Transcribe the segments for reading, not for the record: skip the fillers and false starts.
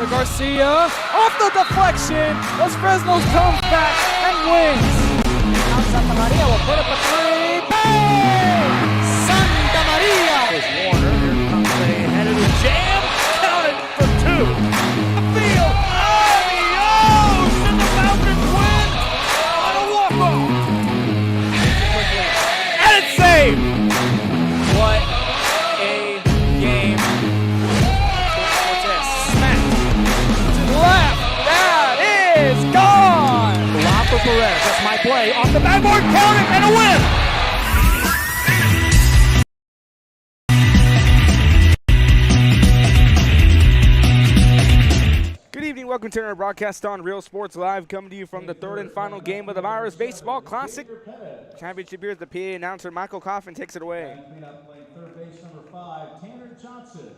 to Garcia. Off the deflection. Los Fresnos comes back and wins. Now Santa Maria will put up a three. Bang! Santa Maria! Here's Warner. Here comes a head of the jam. Counted for two. The field. Adios! And the Falcons win on a walk-off. And it's saved. What a game. Left, that is gone! Lob for Perez, that's my play, off the backboard, count it, and a win! Good evening, welcome to our broadcast on Real Sports Live, coming to you from the third and final game of the Myra's Baseball Classic. Championship here as the PA announcer Michael Coffin takes it away. Third base number 5, Tanner Johnson.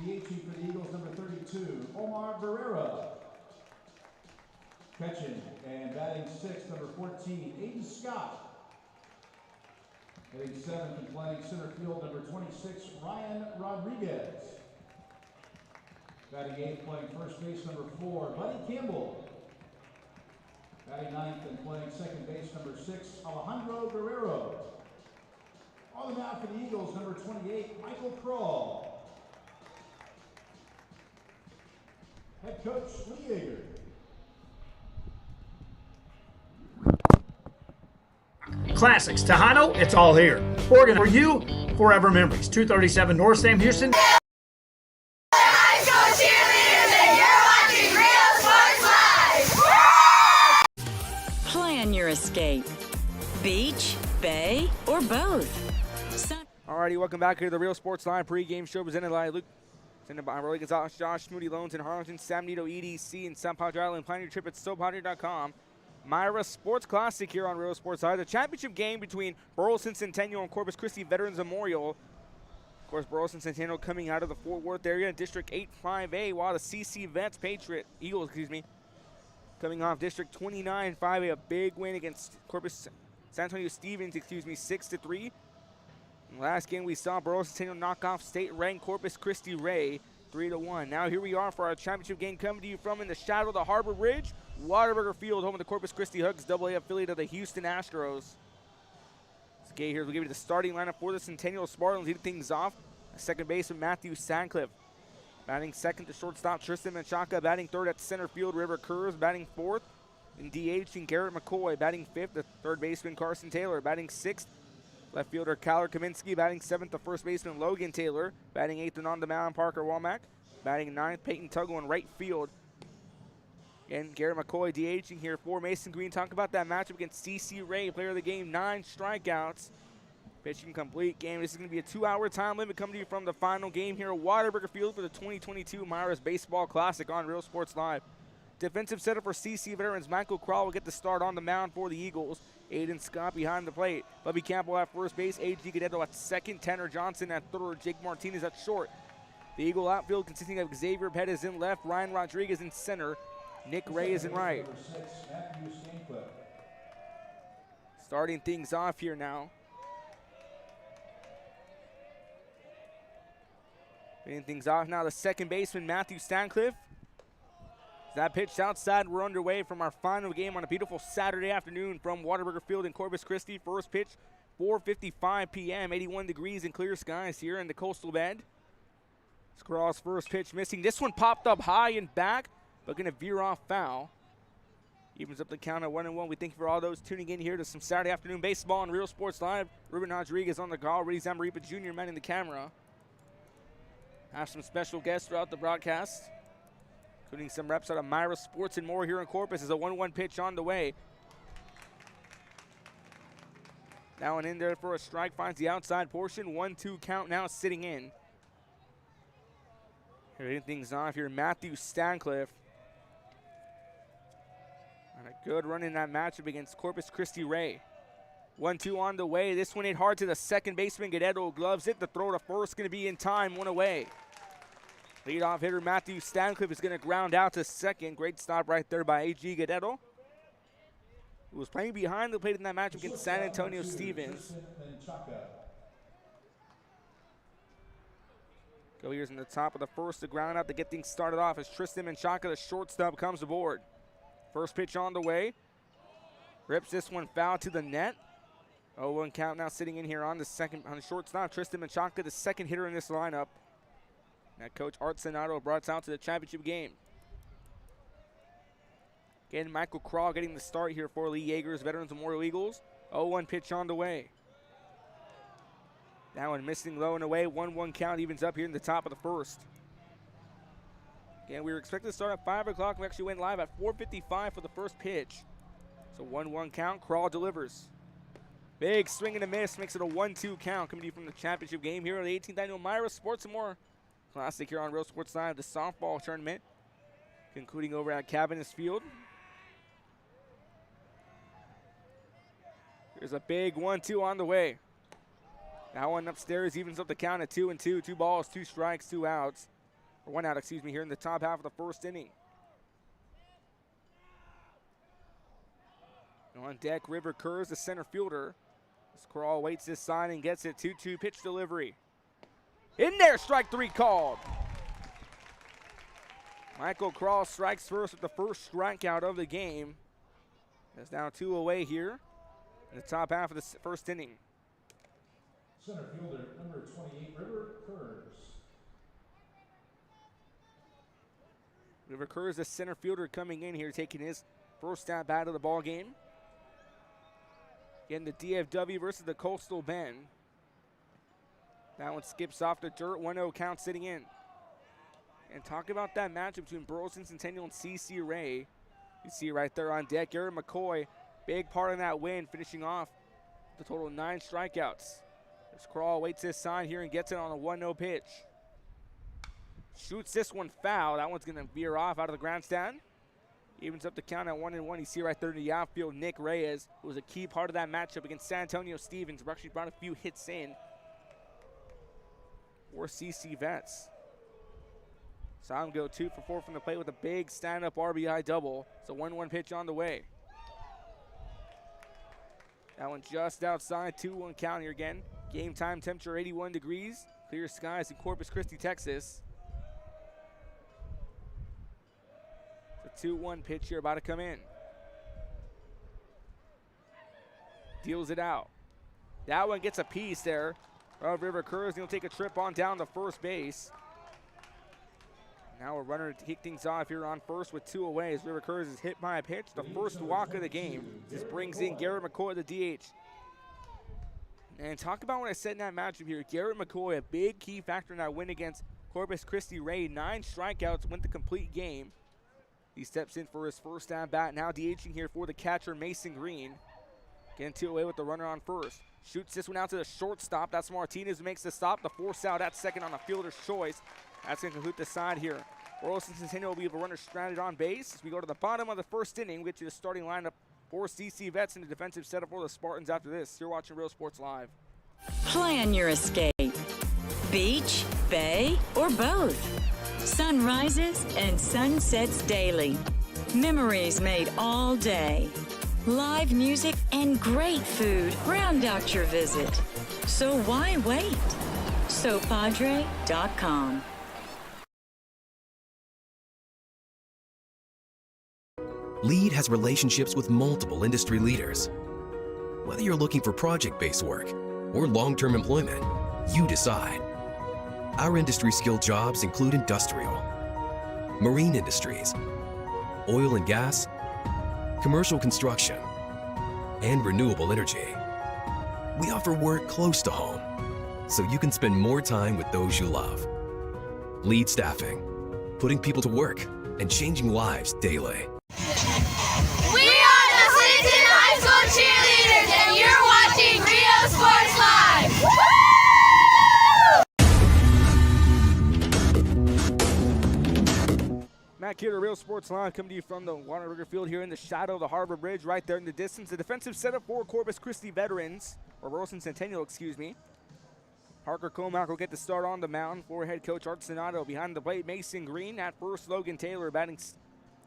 DHing for the Eagles, number 32, Omar Barrera. Catching and batting 6th, number 14, Aiden Scott. Hitting 7th and playing center field, number 26, Ryan Rodriguez. Batting 8th, playing first base, number 4, Buddy Campbell. Batting 9th and playing second base, number 6, Alejandro Guerrero. On the mound for the Eagles, number 28, Michael Kroll. Head coach Lee Yeager. Classics, Tejano, it's all here. Oregon for you, forever memories. 237 North Sam Houston. High school cheerleaders and you're watching Real Sports Live. Plan your escape. Beach, bay, or both. Alrighty, welcome back here to the Real Sports Live pregame show presented by Luke. Presented by Rolly Gonzalez, Josh, Moody Loans in Harlingen, Sam Nito, EDC, and San Padre Island. Plan your trip at SoPadre.com. Myra Sports Classic here on Real Sports Live. The championship game between Burleson, Centennial, and Corpus Christi Veterans Memorial. Of course, Burleson, Centennial coming out of the Fort Worth area, District 8-5A, while the CC Vets, Eagles, coming off District 29-5A, a big win against Corpus San Antonio Stevens, 6-3. Last game we saw Burleson Centennial knock off state-ranked Corpus Christi Ray 3-1. Now here we are for our championship game coming to you from in the shadow of the Harbor Bridge, Whataburger Field, home of the Corpus Christi Hugs, AA affiliate of the Houston Astros. Okay, here we'll give you the starting lineup for the Centennial Spartans. Leading things off, second baseman Matthew Sandcliffe. Batting second to shortstop Tristan Menchaca. Batting third at center field River Kurz. Batting fourth in DH and Garrett McCoy. Batting fifth, the third baseman Carson Taylor. Batting sixth, left fielder Kyler Kaminsky. Batting seventh, the first baseman Logan Taylor. Batting eighth and on the mound Parker Womack. Batting ninth, Peyton Tuggle in right field. And Garrett McCoy DHing here for Mason Green. Talk about that matchup against CC Ray, player of the game, 9 strikeouts. Pitching complete game. This is going to be a 2-hour time limit coming to you from the final game here at Whataburger Field for the 2022 Myra's Baseball Classic on Real Sports Live. Defensive setup for CC veterans. Michael Kroll will get the start on the mound for the Eagles. Aiden Scott behind the plate. Bubby Campbell at first base. A.G. Gadetto at second. Tanner Johnson at third. Jake Martinez at short. The Eagle outfield consisting of Xavier Pettis in left. Ryan Rodriguez in center. Nick Ray is in right. Starting things off here now. Getting things off now, the second baseman, Matthew Stancliffe. That pitched outside. We're underway from our final game on a beautiful Saturday afternoon from Whataburger Field in Corpus Christi. First pitch, 4:55 p.m., 81 degrees and clear skies here in the Coastal Bend. Scrawl's first pitch missing. This one popped up high and back, but going to veer off foul. Evens up the count at 1-1. We thank you for all those tuning in here to some Saturday afternoon baseball on Real Sports Live. Ruben Rodriguez on the call. Rudy Zamaripa Jr. manning the camera. Have some special guests throughout the broadcast, including some reps out of Myra Sports and more here in Corpus as a 1-1 pitch on the way. Now and in there for a strike, finds the outside portion. 1-2 count now sitting in. Hitting things off here, Matthew Stancliffe. And a good run in that matchup against Corpus Christi Ray. 1-2 on the way. This one hit hard to the second baseman. Gadetto gloves it. The throw to first going to be in time. One away. Leadoff hitter Matthew Stancliffe is going to ground out to second. Great stop right there by A.G. Gadetto, who was playing behind the plate in that matchup against San Antonio Stevens. Go here's in the top of the first, the ground out to get things started off as Tristan Menchaca, the shortstop, comes aboard. First pitch on the way. Rips this one foul to the net. 0-1 count now sitting in here on the shortstop. Tristan Menchaca, the second hitter in this lineup. Now Coach Art Sonato brought us out to the championship game. Again, Michael Crawl getting the start here for Lee Yeager's Veterans Memorial Eagles. 0-1 pitch on the way. That one missing low and away. 1-1 count evens up here in the top of the first. Again, we were expected to start at 5 o'clock. We actually went live at 4:55 for the first pitch. So 1-1 count. Crawl delivers. Big swing and a miss makes it a 1-2 count coming to you from the championship game here at the 18th Annual Mira Sports and More Classic here on Real Sports Live, the softball tournament concluding over at Cabinets Field. Here's a big 1-2 on the way. That one upstairs evens up the count at 2-2. 2 balls, 2 strikes, 2 outs. Or 1 out, excuse me, here in the top half of the first inning. On deck, River Kurz, the center fielder. This Crawl waits this sign and gets it. 2-2 pitch delivery. In there, strike 3 called. Michael Crawl strikes first with the first strikeout of the game. It's now 2 away here in the top half of the first inning. Center fielder, number 28, River Kurz. River Kurz, the center fielder, coming in here, taking his first at bat of the ball game. Again, the DFW versus the Coastal Bend. That one skips off the dirt. 1-0 count sitting in. And talk about that match between Burleson, Centennial, and CC Ray. You see right there on deck, Garrett McCoy, big part in that win, finishing off the total of 9 strikeouts. As Crawl waits his sign here and gets it on a 1-0 pitch. Shoots this one foul. That one's going to veer off out of the grandstand. Evens up the count at 1-1. You see right there in the outfield, Nick Reyes, who was a key part of that matchup against San Antonio Stevens, who actually brought a few hits in for CC Vets. Saw him go 2 for 4 from the plate with a big stand-up RBI double. It's a 1-1 pitch on the way. That one just outside, 2-1 count here again. Game time temperature 81 degrees. Clear skies in Corpus Christi, Texas. It's a 2-1 pitch here about to come in. Deals it out. That one gets a piece there of River Kurz. He'll take a trip on down to first base. Now a runner to kick things off here on first with 2 away as River Kurz is hit by a pitch. The first walk of the game. This brings in Garrett McCoy, the DH. And talk about what I said in that matchup here. Garrett McCoy, a big key factor in that win against Corpus Christi Ray. 9 strikeouts, went the complete game. He steps in for his first at bat. Now DHing here for the catcher, Mason Green. Getting 2 away with the runner on first. Shoots this one out to the shortstop. That's Martinez who makes the stop. The force out at second on a fielder's choice. That's going to conclude the side here. Burleson Centennial will be a runner stranded on base. As we go to the bottom of the first inning, we get to the starting lineup for CC Vets and the defensive setup for the Spartans after this. You're watching Real Sports Live. Plan your escape. Beach, bay, or both. Sunrises and sunsets daily. Memories made all day. Live music and great food round out your visit. So why wait? SoPadre.com. LEAD has relationships with multiple industry leaders. Whether you're looking for project-based work or long-term employment, you decide. Our industry-skilled jobs include industrial, marine industries, oil and gas, commercial construction, and renewable energy. We offer work close to home, so you can spend more time with those you love. LEAD Staffing, putting people to work and changing lives daily. We are the Clinton High School cheerleaders, and you're watching Real Sports Live. Matt here to Real Sports Live, coming to you from the Water River Field here in the shadow of the Harbor Bridge, right there in the distance. The defensive setup for Corpus Christi veterans, or Burleson Centennial, excuse me. Parker Comack will get the start on the mound for head coach Art Sonato. Behind the plate, Mason Green. At first, Logan Taylor batting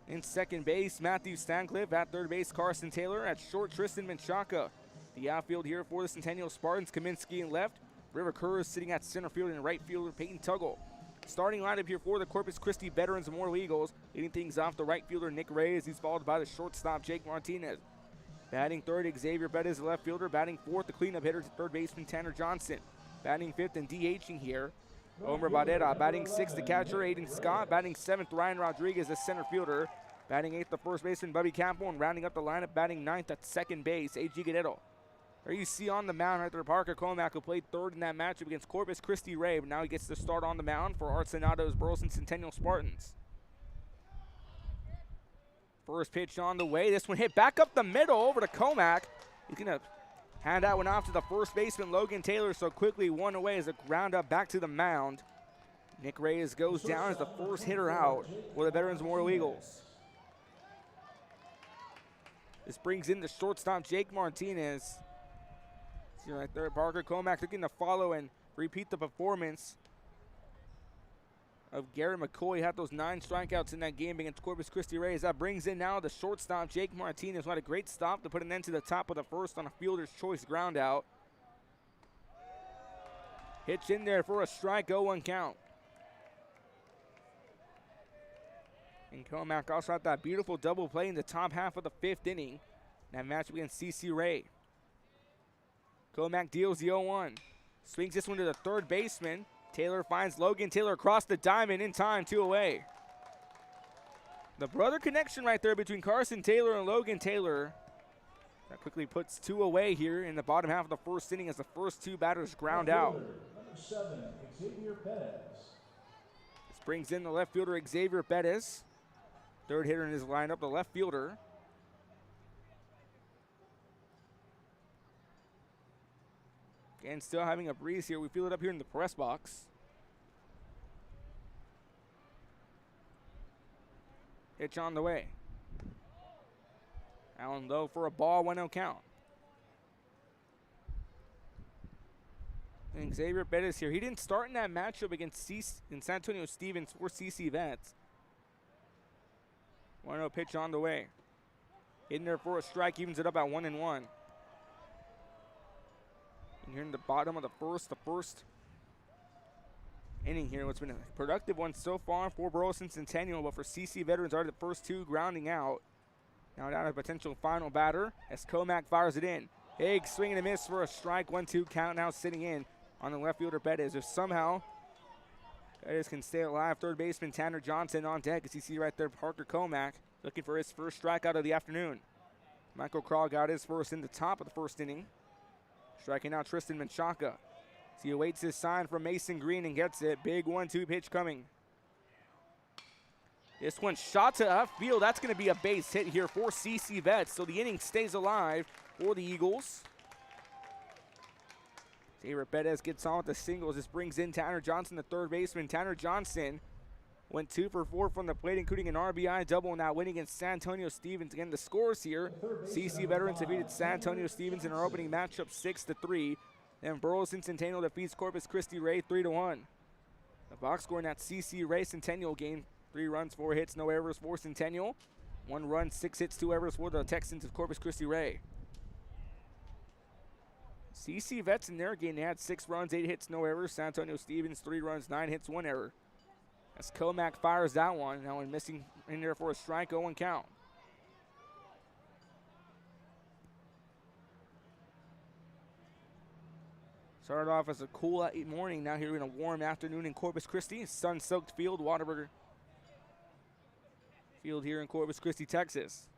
in second base. Matthew Stancliffe. At third base, Carson Taylor. At short, Tristan Menchaca. The outfield here for the Centennial Spartans, Kaminsky in left. River Kurz sitting at center field, and right fielder Peyton Tuggle. starting lineup here for the Corpus Christi Veterans Immortal Eagles. Leading things off, the right fielder Nick Reyes. He's followed by the shortstop Jake Martinez. Batting third, Xavier Bettis, the left fielder. Batting fourth, the cleanup hitter, third baseman Tanner Johnson. Batting fifth and DHing here, Omer Badera. Batting sixth, the catcher Aiden Scott. Batting seventh, Ryan Rodriguez, the center fielder. Batting eighth, the first baseman Bubby Campbell. And rounding up the lineup, batting ninth at second base, A.G. Guerrero. There you see on the mound right there Parker Comack, who played third in that matchup against Corpus Christi Ray, but now he gets to start on the mound for Art Sonado's Burleson Centennial Spartans. First pitch on the way. This one hit back up the middle over to Comack. He's going to hand that one off to the first baseman, Logan Taylor, so quickly one away as a ground up back to the mound. Nick Reyes goes down as the first hitter out for the Veterans Memorial Eagles. This brings in the shortstop, Jake Martinez. See right there, Parker Comack looking to follow and repeat the performance of Gary McCoy. Had those 9 strikeouts in that game against Corpus Christi Rays. That brings in now the shortstop, Jake Martinez, who had a great stop to put an end to the top of the first on a fielder's choice ground out. Hitch in there for a strike, 0-1 count. And Comack also had that beautiful double play in the top half of the 5th inning. That match against CC Ray. Comack deals the 0-1. Swings this one to the third baseman. Taylor finds Logan Taylor across the diamond in time, 2 away. The brother connection right there between Carson Taylor and Logan Taylor. That quickly puts 2 away here in the bottom half of the first inning as the first 2 batters ground out. Number 7, Xavier Bettis. This brings in the left fielder, Xavier Bettis. Third hitter in his lineup, the left fielder. And still having a breeze here. We feel it up here in the press box. Pitch on the way. Allen low for a ball, 1-0 count. And Xavier Bettis here. He didn't start in that matchup against San Antonio Stevens for CC Vets. 1-0 pitch on the way. In there for a strike, evens it up at 1-1. And here in the bottom of the first inning here. It's been a productive one so far for Burleson Centennial, but for CC Veterans are the first 2 grounding out. Now down to a potential final batter as Comack fires it in. Big swing and a miss for a strike, 1-2 count now sitting in on the left fielder Bettis. If somehow Bettis can stay alive, third baseman Tanner Johnson on deck as you see right there Parker Comack looking for his first strikeout of the afternoon. Michael Krall got his first in the top of the first inning. Striking out Tristan Menchaca. So he awaits his sign from Mason Green and gets it. Big 1-2 pitch coming. This one shot to left field. That's going to be a base hit here for CC Vets. So the inning stays alive for the Eagles. Xavier Bettis gets on with the singles. This brings in Tanner Johnson, the third baseman. Tanner Johnson went 2 for 4 from the plate, including an RBI double in that win against San Antonio Stevens. Again, the scores here. CC Veterans defeated San Antonio Stevens in our opening matchup 6-3. Then Burleson Centennial defeats Corpus Christi Ray 3-1. The box score in that CC Ray Centennial game, 3 runs, 4 hits, no errors for Centennial. 1 run, 6 hits, 2 errors for the Texans of Corpus Christi Ray. CC Vets in their game, they had 6 runs, 8 hits, no errors. San Antonio Stevens, 3 runs, 9 hits, 1 error. As Comack fires that one, now one missing in there for a strike, 0-1 count. Started off as a cool morning, now here in a warm afternoon in Corpus Christi. Sun-soaked field, Whataburger Field here in Corpus Christi, Texas.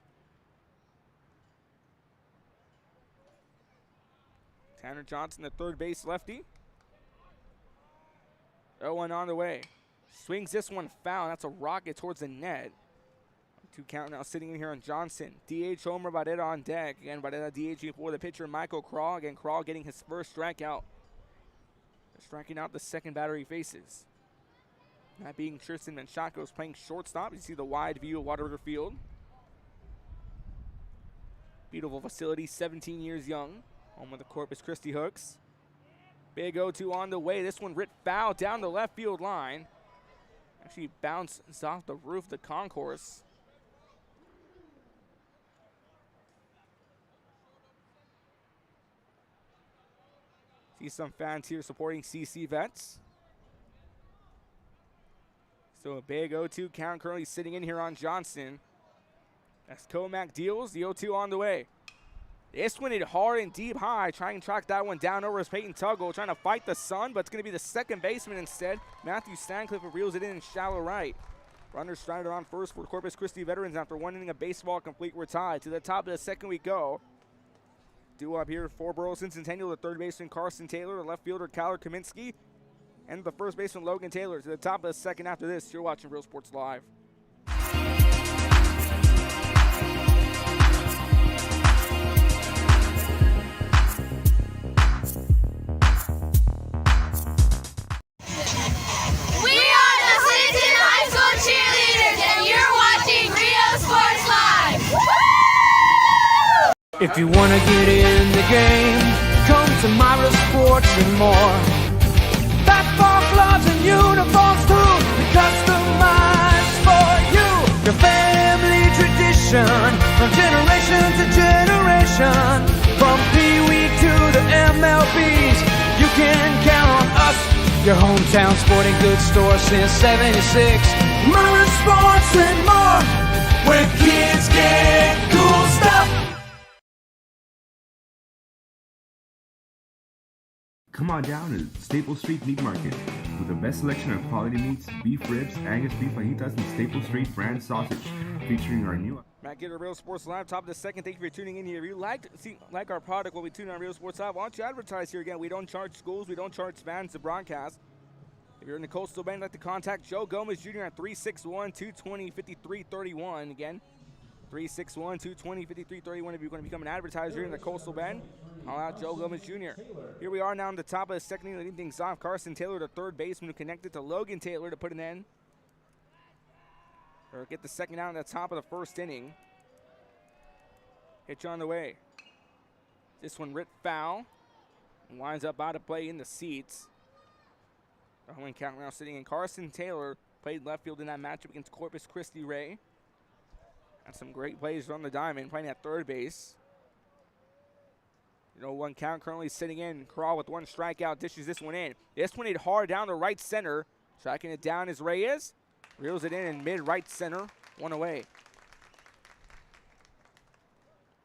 Tanner Johnson, the third base lefty. 0-1 on the way. Swings this one foul. That's a rocket towards the net. 2 count now sitting in here on Johnson. DH Homer Barrera on deck. Again, Barrera DHing for the pitcher, Michael Krall. Again, Krall getting his first strikeout. Striking out the second batter he faces. That being Tristan Menchaca, who's playing shortstop. You see the wide view of Whataburger Field. Beautiful facility, 17 years young. Home of the Corpus Christi Hooks. Big 0-2 on the way. This one ripped foul down the left field line. Actually bounces off the roof of the concourse. See some fans here supporting CC Vets. So a big 0-2 count currently sitting in here on Johnson. As Comac deals, the 0-2 on the way. This one hit hard and deep high, trying to track that one down over as Peyton Tuggle, trying to fight the sun, but it's going to be the second baseman instead. Matthew Stancliffe reels it in shallow right. Runners stranded on first for Corpus Christi veterans after one inning of baseball complete. We're tied. To the top of the second we go. Due up here for Burleson, Centennial, the third baseman Carson Taylor, the left fielder Kyler Kaminsky, and the first baseman Logan Taylor. To the top of the second after this, you're watching Real Sports Live. We are the Centennial High School cheerleaders, and you're watching Rio Sports Live. If you want to get in the game, come to Mira Sports and more. Basketball gloves and uniforms too, customized for you. Your family tradition, from generation to generation. From Pee Wee to the MLBs, you can count on us. Your hometown sporting goods store since '76. Mira Sports and more, where kids get cool stuff. Come on down to Staple Street Meat Market with the best selection of quality meats, beef ribs, Angus beef fajitas, and Staple Street brand sausage, featuring our new. Matt Gitter, Real Sports Live, top of the second. Thank you for tuning in here. If you like our product, what we tune on Real Sports Live, why don't you advertise here again? We don't charge schools, we don't charge fans to broadcast. If you're in the Coastal Bend, like to contact Joe Gomez Jr. at 361-220-5331. Again, 361-220-5331 if you're going to become an advertiser in the Coastal Bend. Call out Joe Gomez Jr. Here we are now on the top of the second inning, leading things off. Carson Taylor, the third baseman, who connected to Logan Taylor to put an end. Or get the second out in the top of the first inning. Pitch on the way. This one ripped foul. And winds up out of play in the seats. The home count now sitting in. Carson Taylor played left field in that matchup against Corpus Christi Ray. Had some great plays on the diamond, playing at third base. 0-1 count currently sitting in. Crawl with one strikeout, dishes this one in. This one hit hard down the right center. Tracking it down is Reyes. Reels it in mid-right center. One away.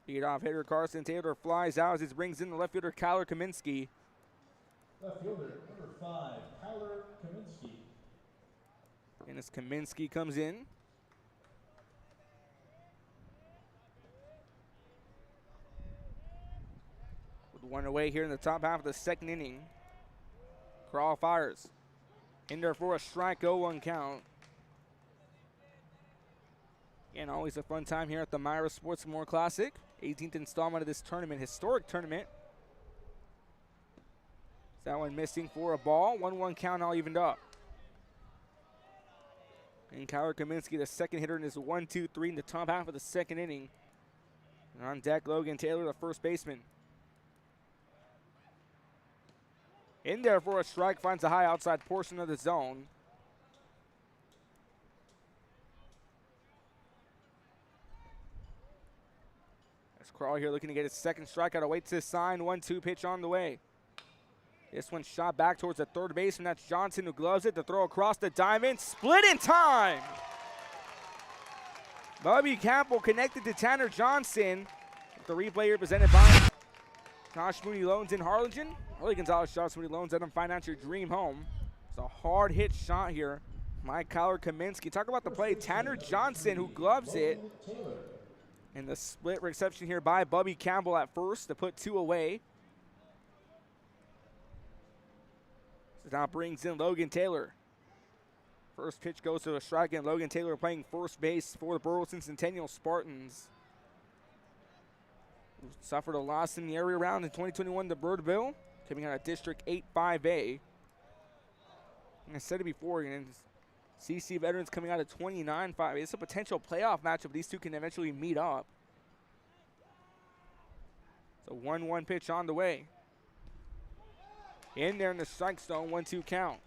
Lead off hitter Carson Taylor flies out as it brings in the left fielder Kyler Kaminsky. Left fielder, number 5, Kyler Kaminsky. And as Kaminsky comes in. With one away here in the top half of the second inning. Crawl fires. In there for a strike, 0-1 count. And always a fun time here at the Mira Sports More Classic. 18th installment of this tournament, historic tournament. That one missing for a ball. 1-1 count all evened up. And Kyler Kaminsky, the second hitter in his 1-2-3 in the top half of the second inning. And on deck, Logan Taylor, the first baseman. In there for a strike, finds the high outside portion of the zone. There's Crawl here looking to get his second strikeout. Awaits his sign. 1-2 pitch on the way. This one shot back towards the third baseman. That's Johnson who gloves it. The throw across the diamond. Split in time. Bobby Campbell connected to Tanner Johnson. The replay here presented by Josh Moody Loans in Harlingen. Early Gonzalez, Josh Moody Loans. Let them finance your dream home. It's a hard hit shot here. Mike Kyler Kaminsky. Talk about the play. Tanner Johnson who gloves it. And the split reception here by Bubby Campbell at first to put two away. So now brings in Logan Taylor. First pitch goes to a strike, and Logan Taylor playing first base for the Burleson Centennial Spartans. Who suffered a loss in the area round in 2021 to Birdville, coming out of District 8-5A. And I said it before, and CC veterans coming out of 29-5. It's a potential playoff matchup. These two can eventually meet up. So 1-1 pitch on the way. In there in the strike zone, 1-2 count.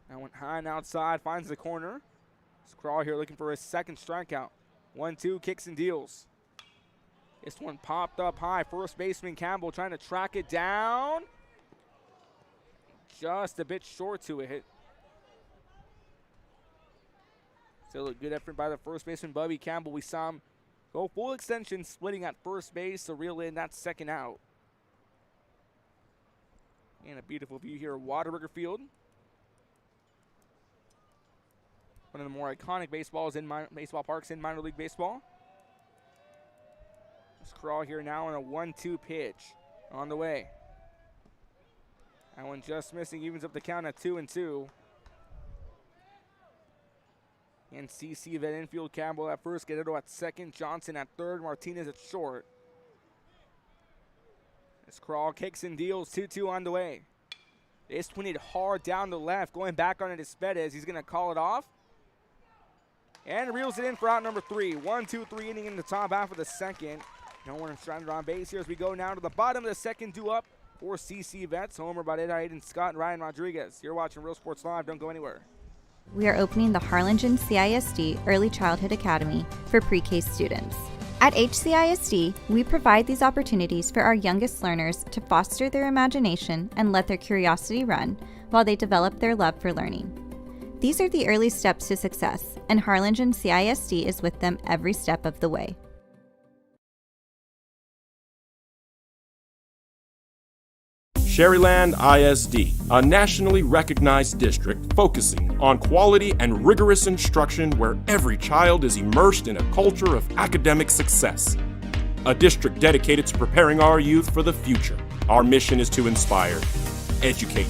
That went high and outside, finds the corner. Crawl here looking for his second strikeout. 1-2, kicks and deals. This one popped up high. First baseman Campbell trying to track it down. just a bit short to it. Still a good effort by the first baseman, Bubby Campbell. We saw him go full extension, splitting at first base to reel in that second out. And a beautiful view here of Whataburger Field. One of the more iconic baseball parks in minor league baseball. Let's crawl here now on a 1-2 pitch on the way. That one just missing, evens up the count at 2-2. And CC vet infield, Campbell at first, Guerrero at second, Johnson at third, Martinez at short. This crawl kicks and deals, 2-2 on the way. This one hit hard down the left, going back on it is Fedez. He's going to call it off. And reels it in for out number 3. 1-2-3 inning in the top half of the second. No one stranded on base here as we go now to the bottom of the second, due up for CC Vets. Homer by Hayden Scott and Ryan Rodriguez. You're watching Real Sports Live. Don't go anywhere. We are opening the Harlingen CISD Early Childhood Academy for pre-K students. At HCISD, we provide these opportunities for our youngest learners to foster their imagination and let their curiosity run while they develop their love for learning. These are the early steps to success, and Harlingen CISD is with them every step of the way. Sherryland ISD, a nationally recognized district focusing on quality and rigorous instruction where every child is immersed in a culture of academic success. A district dedicated to preparing our youth for the future. Our mission is to inspire, educate,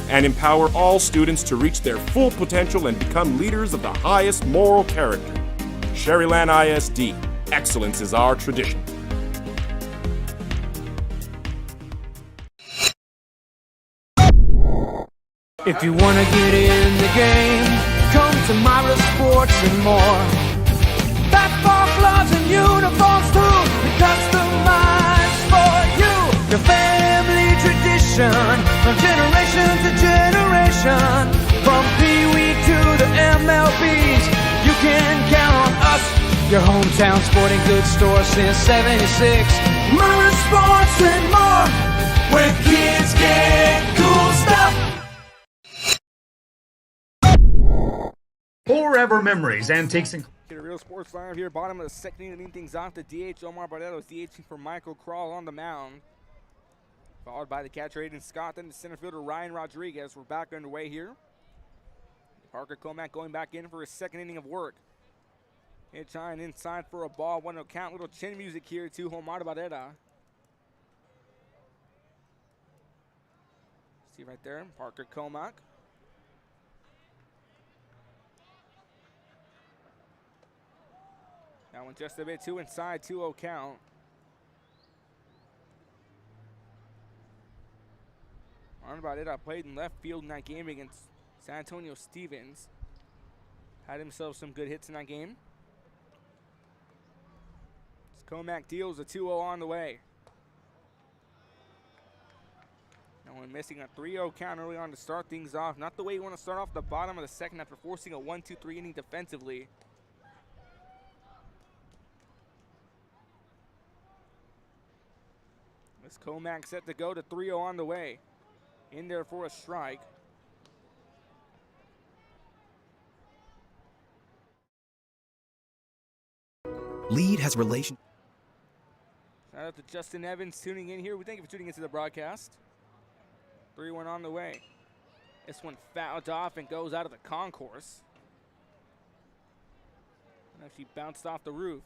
and empower all students to reach their full potential and become leaders of the highest moral character. Sherryland ISD, excellence is our tradition. If you want to get in the game, come to Mira Sports and more. Basketball gloves and uniforms too, customized for you. The family tradition, from generation to generation. From Pee Wee to the MLBs, you can count on us. Your hometown sporting goods store since '76. Mira Sports and more, where kids get cool stuff. Forever Memories, Antiques and... Get a Real Sports Live here, bottom of the second inning, things off the DH. Omar Barreto is DHing for Michael Krall on the mound. Followed by the catcher, Hayden Scott, then the center fielder, Ryan Rodriguez. We're back underway here. Parker Comack going back in for his second inning of work. Hitch high and inside for a ball, 1-0 count. Little chin music here to Omar Barreta. See right there, Parker Comack. That one just a bit too inside, 2-0 count. On about it, I played in left field in that game against San Antonio Stevens. Had himself some good hits in that game. Comack deals a 2-0 on the way. No one missing a 3-0 count early on to start things off. Not the way you want to start off the bottom of the second after forcing a 1-2-3 inning defensively. This Comack set to go to 3-0 on the way. In there for a strike. Lead has relation. Shout out to Justin Evans tuning in here. We thank you for tuning into the broadcast. 3-1 on the way. This one fouled off and goes out of the concourse. And actually bounced off the roof.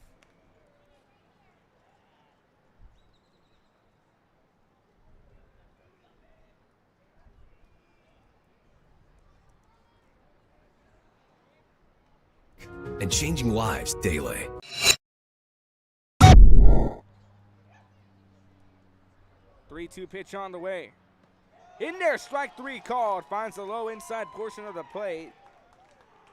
And changing lives daily. 3-2 pitch on the way. In there, strike 3 called. Finds the low inside portion of the plate.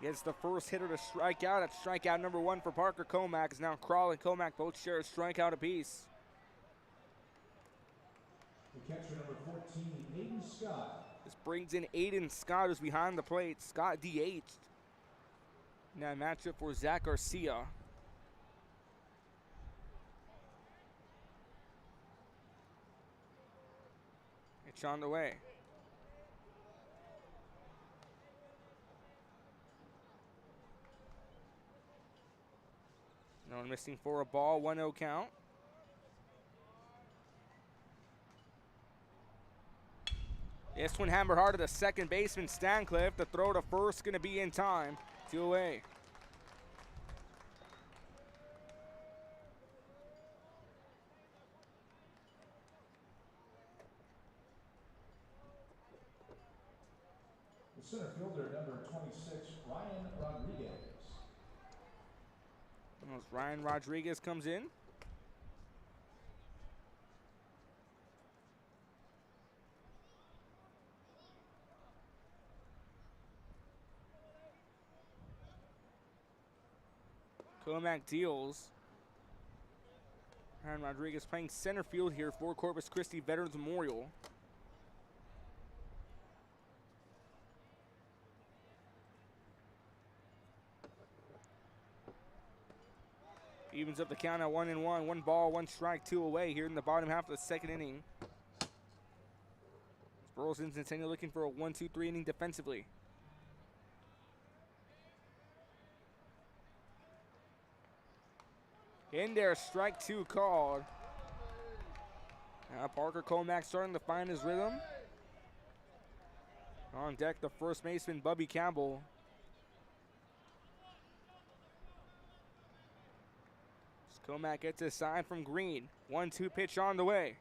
Gets the first hitter to strike out. That's strikeout number 1 for Parker Comack. Is now Krall and Comack both share a strikeout apiece. The catcher number 14, Hayden Scott. This brings in Hayden Scott, who's behind the plate. Scott DH'd. Now matchup for Zach Garcia. Pitch on the way. No one missing for a ball, 1-0 count. This one hammered hard to the second baseman, Stancliffe. The throw to first going to be in time. 2 away. The center fielder, number 26, Ryan Rodriguez. As Ryan Rodriguez comes in. Comac deals. Ryan Rodriguez playing center field here for Corpus Christi Veterans Memorial. Evens up the count at 1-1. 1 ball, 1 strike, 2 away here in the bottom half of the second inning. Burleson Centennial looking for a 1-2-3 inning defensively. In there, strike 2 called. Now Parker Comac starting to find his rhythm. On deck, the first baseman, Bubby Campbell. Comac gets a sign from Green. 1-2 pitch on the way.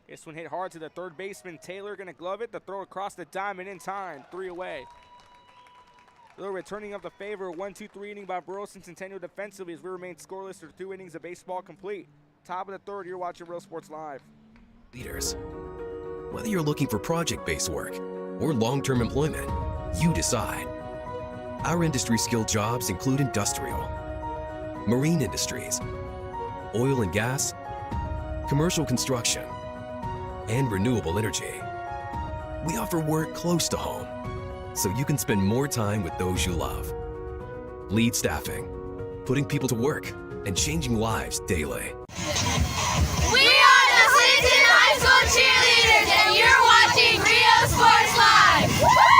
This one hit hard to the third baseman. Taylor gonna glove it. The throw across the diamond in time. 3 away. Little returning of the favor. 1-2-3 inning by Burleson Centennial defensively as we remain scoreless for 2 innings of baseball complete. Top of the third, you're watching Real Sports Live. Leaders. Whether you're looking for project-based work or long-term employment, you decide. Our industry-skilled jobs include industrial, marine industries, oil and gas, commercial construction, and renewable energy. We offer work close to home, so you can spend more time with those you love. Lead Staffing, putting people to work and changing lives daily. We are the Centennial High School cheerleaders, and you're watching Rio Sports Live. Woo!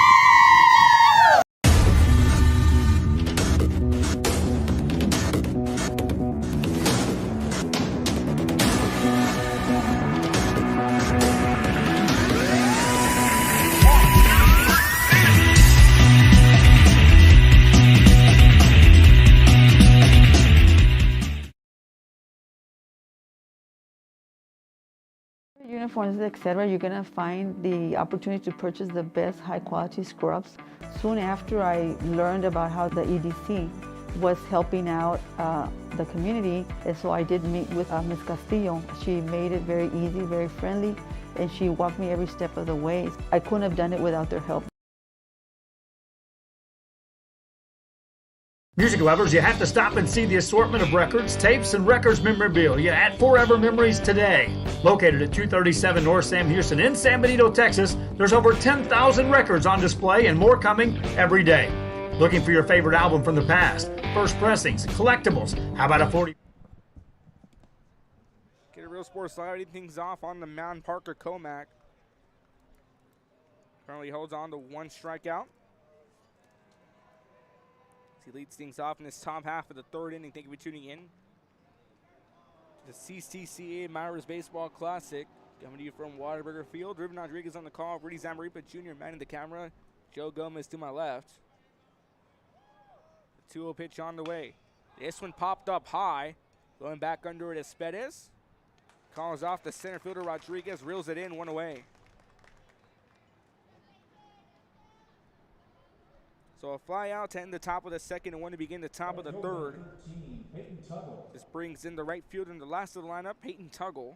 Uniforms, etc., you're going to find the opportunity to purchase the best high quality scrubs. Soon after I learned about how the EDC was helping out the community, and so I did meet with Ms. Castillo. She made it very easy, very friendly, and she walked me every step of the way. I couldn't have done it without their help. Music lovers, you have to stop and see the assortment of records, tapes, and records memorabilia at Forever Memories today. Located at 237 North Sam Houston in San Benito, Texas, there's over 10,000 records on display and more coming every day. Looking for your favorite album from the past, first pressings, collectibles, how about a 40... Get a Real Sports Live, leading things off on the mound, Parker Comac. Currently holds on to 1 strikeout. He leads things off in this top half of the third inning. Thank you for tuning in. The CCCA Myra's Baseball Classic coming to you from Whataburger Field. Ruben Rodriguez on the call. Rudy Zamaripa Jr. manning the camera. Joe Gomez to my left. The 2-0 pitch on the way. This one popped up high. Going back under it is Pettis. Calls off the center fielder Rodriguez. Reels it in, 1 away. So a fly out to end the top of the second and 1 to begin the top of the third. This brings in the right fielder in the last of the lineup, Peyton Tuggle.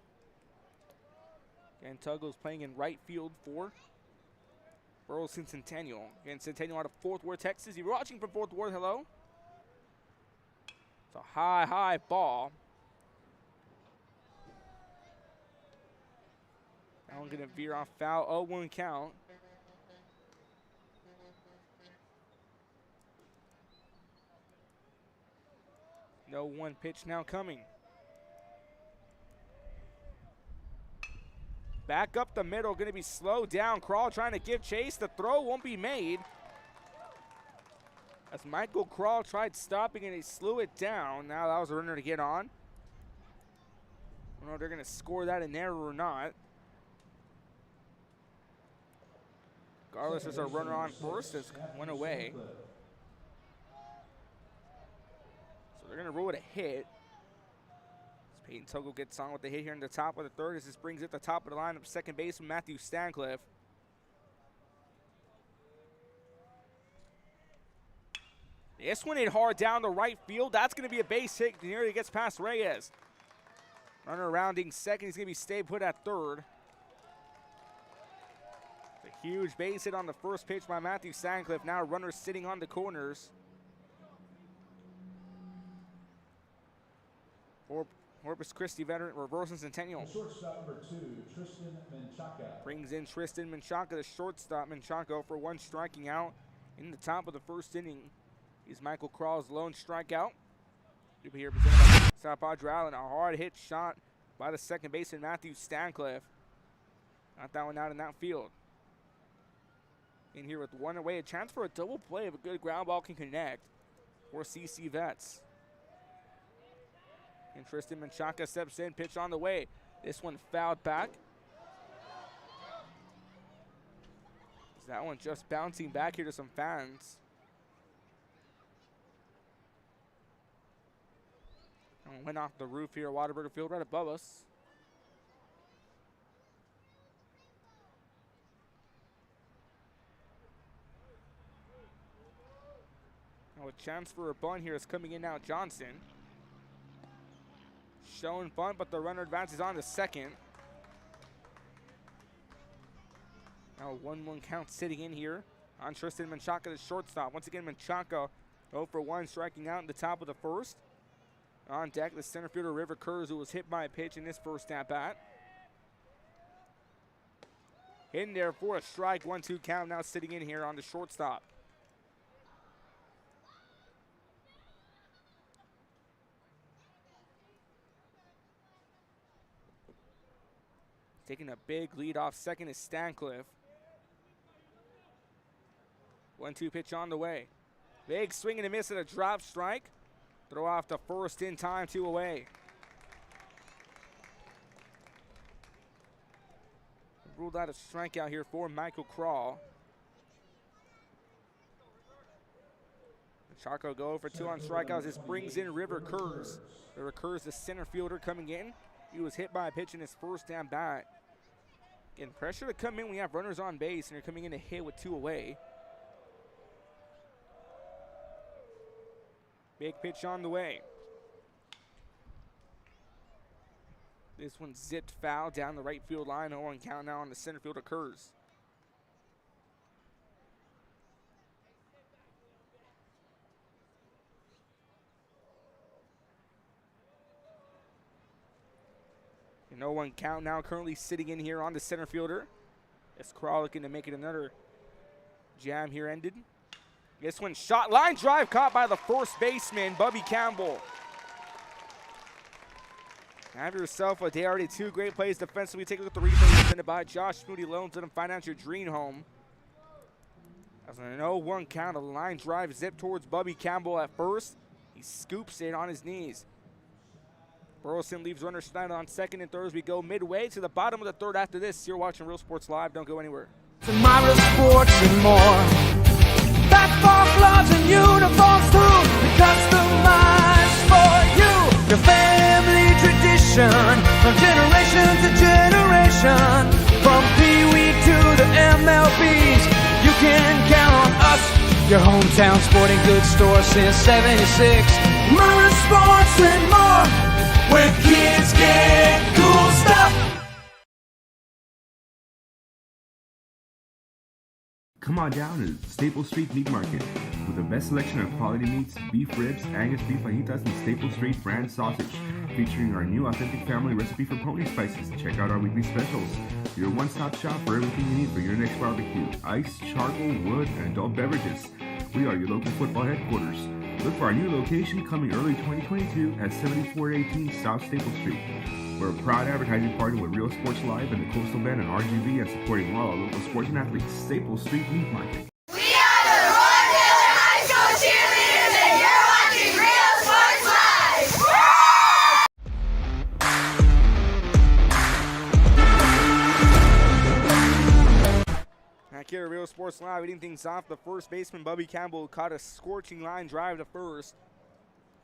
And Tuggle's playing in right field for Burleson Centennial. Again, Centennial out of Fort Worth, Texas. If you're watching from Fort Worth, hello. It's a high, high ball. That one gonna veer off foul, 0-1 count. No 1 pitch now coming. Back up the middle, gonna be slowed down. Crawl trying to give chase. The throw won't be made. As Michael Crawl tried stopping and he slew it down. Now that was a runner to get on. I don't know if they're going to score that in there or not. Regardless, there's a runner on first. It's one away. So they're going to roll it a hit. As Peyton Togo gets on with the hit here in the top of the third. As this brings it to the top of the lineup, second baseman Matthew Stancliffe. This one hit hard down the right field. That's going to be a base hit. Nearly gets past Reyes. Runner rounding second. He's going to be stay put at third. A huge base hit on the first pitch by Matthew Stancliffe. Now runners sitting on the corners. Corpus Christi veteran, Burleson Centennial. Shortstop number 2, Tristan Menchaca. Brings in Tristan Menchaca, the shortstop. Menchaca for one striking out in the top of the first inning. He's Michael Crawl's lone strikeout. You'll be here presented by South Padre Island. A hard hit shot by the second baseman Matthew Stancliffe. Got that one out in that field. In here with one away, a chance for a double play if a good ground ball can connect for CC Vets. And Tristan Menchaca steps in, pitch on the way. This one fouled back. That one just bouncing back here to some fans. And went off the roof here at Whataburger Field right above us. Now a chance for a bunt here is coming in now, Johnson. Showing bunt, but the runner advances on to second. Now a 1-1 count sitting in here on Tristan Menchaca, the shortstop. Once again, Menchaca 0 for 1, striking out in the top of the first. On deck, the center fielder River Kurz, who was hit by a pitch in his first at-bat. In there for a strike, 1-2 count, now sitting in here on the shortstop. Taking a big lead off second is Stancliffe. 1-2 pitch on the way. Big swing and a miss at a drop strike. Throw off the first in time, 2 away. Ruled out a strikeout here for Michael Crawl. Charco go for 2 on strikeouts. This brings in River Kurz. River Kurz, the center fielder, coming in. He was hit by a pitch in his first at bat. Getting pressure to come in when you have runners on base and you're coming in to hit with 2 away. Big pitch on the way. This one zipped foul down the right field line. 0-1 count now on the center field occurs. An 0-1 count now currently sitting in here on the center fielder. As Crawl looking to make it another jam here ended. This one shot, line drive caught by the first baseman, Bubby Campbell. Have yourself a day, already 2 great plays defensively. Take a look at the replay presented by Josh Moody Loans. Let them finance your dream home. As an 0-1 count, a line drive zip towards Bubby Campbell at first. He scoops it on his knees. Burleson leaves runner stranded on second and third as we go midway to the bottom of the third after this. You're watching Real Sports Live. Don't go anywhere. To Mira Sports and more. Basketball gloves and uniforms too, customized for you. Your family tradition, from generation to generation. From Pee Wee to the MLBs, you can count on us. Your hometown sporting goods store since '76. Mira Sports and more, where kids get cool stuff. Come on down to Staple Street Meat Market with the best selection of quality meats, beef ribs, Angus beef fajitas, and Staple Street brand sausage, featuring our new authentic family recipe for pony spices. Check out our weekly specials. Your one-stop shop for everything you need for your next barbecue: ice, charcoal, wood, and adult beverages. We are your local football headquarters. Look for our new location coming early 2022 at 7418 South Staple Street. We're a proud advertising partner with Real Sports Live and the Coastal Bend and RGV, and supporting all our local sports and athletes. Staple Street Meat Market. We are the Roy Taylor High School cheerleaders. Real Sports Live. Leading things off, the first baseman, Bubby Campbell, caught a scorching line drive to first.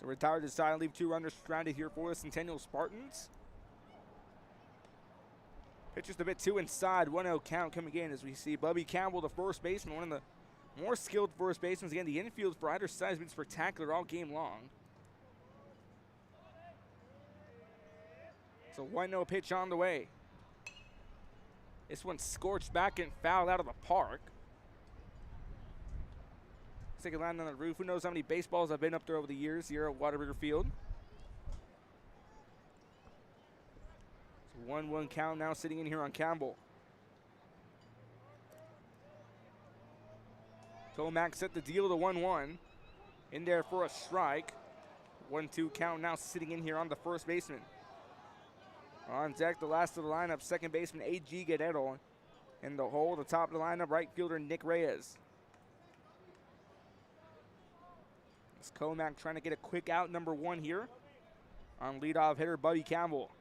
The retired decided to leave 2 runners stranded here for the Centennial Spartans. Pitches the bit 2 inside, 1-0 count coming in as we see Bubby Campbell, the first baseman, one of the more skilled first basemen. Again, the infield for either side has been spectacular all game long. So 1-0 pitch on the way. This one scorched back and fouled out of the park. Looks like it landed on the roof. Who knows how many baseballs have been up there over the years here at Whataburger Field. So 1-1 count now sitting in here on Campbell. Tomac set the deal to 1-1. In there for a strike. 1-2 count now sitting in here on the first baseman. On deck, the last of the lineup, second baseman A.G. Guerrero. In the hole, the top of the lineup, right fielder Nick Reyes. It's Comac trying to get a quick out, number 1 here. On leadoff hitter, Bubby Campbell.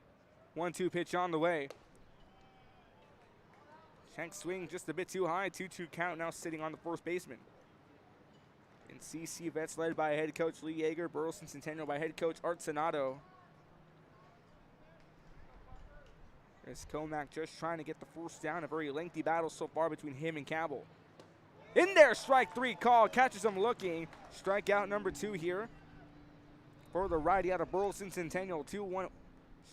1-2 pitch on the way. Shank swing just a bit too high, 2-2 count now sitting on the first baseman. And CC Vets led by head coach Lee Yeager, Burleson Centennial by head coach Art Sonato. As Comac just trying to get the first down. A very lengthy battle so far between him and Campbell. In there, strike 3 call. Catches him looking. Strikeout number 2 here for the righty out of Burleson Centennial. 2-1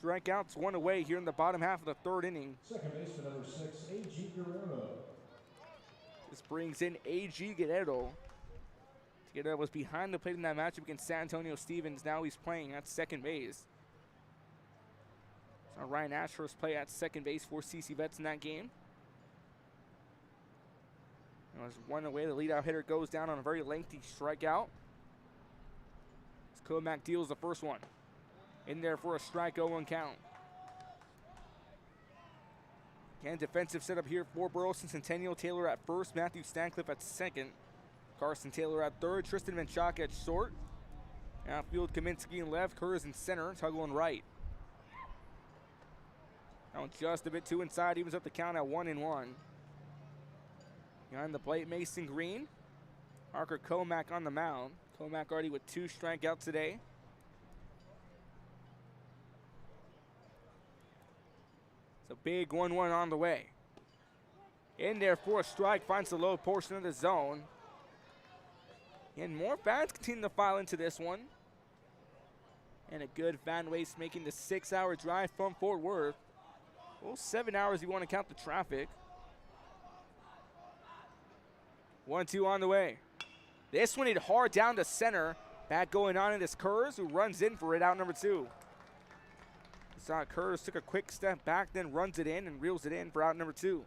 strikeouts, 1 away here in the bottom half of the 3rd inning. Second baseman number 6, A.G. Guerrero. This brings in A.G. Guerrero. Guerrero was behind the plate in that matchup against San Antonio Stevens. Now he's playing at second base. So Ryan Ashhurst play at second base for CC Vets in that game. It was 1 away. The leadoff hitter goes down on a very lengthy strikeout. As Comac deals the first one. In there for a strike, 0-1 count. Again, defensive setup here for Burleson Centennial. Taylor at first, Matthew Stancliffe at second. Carson Taylor at third, Tristan Menchak at short. Outfield, Kaminsky in left, Kurz in center, Tuggle in right. Now just a bit too inside, evens up the count at 1-1. Behind the plate, Mason Green. Parker Comac on the mound. Comac already with 2 strikeouts today. It's a big 1-1 on the way. In there for a strike, finds the low portion of the zone. And more fans continue to file into this one. And a good fan waste making the 6-hour drive from Fort Worth. Well, 7 hours if you want to count the traffic. 1-2 on the way. This one hit hard down to center. Back going on in this Kurz, who runs in for it, out number 2. Saw Kurz took a quick step back, then runs it in and reels it in for out number 2.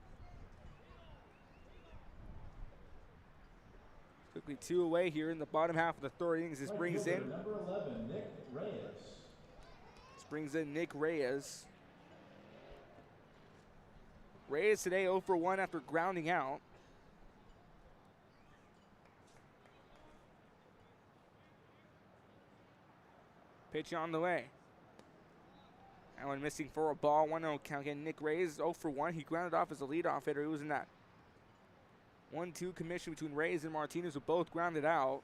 Quickly 2 away here in the bottom half of the 3rd innings. This brings in number 11, Nick Reyes. This brings in Nick Reyes. Reyes today 0 for 1 after grounding out. Pitch on the way. That one missing for a ball. 1-0 count. Again, Nick Reyes 0 for 1. He grounded off as a leadoff hitter. He was in that 1-2 commission between Reyes and Martinez, who both grounded out.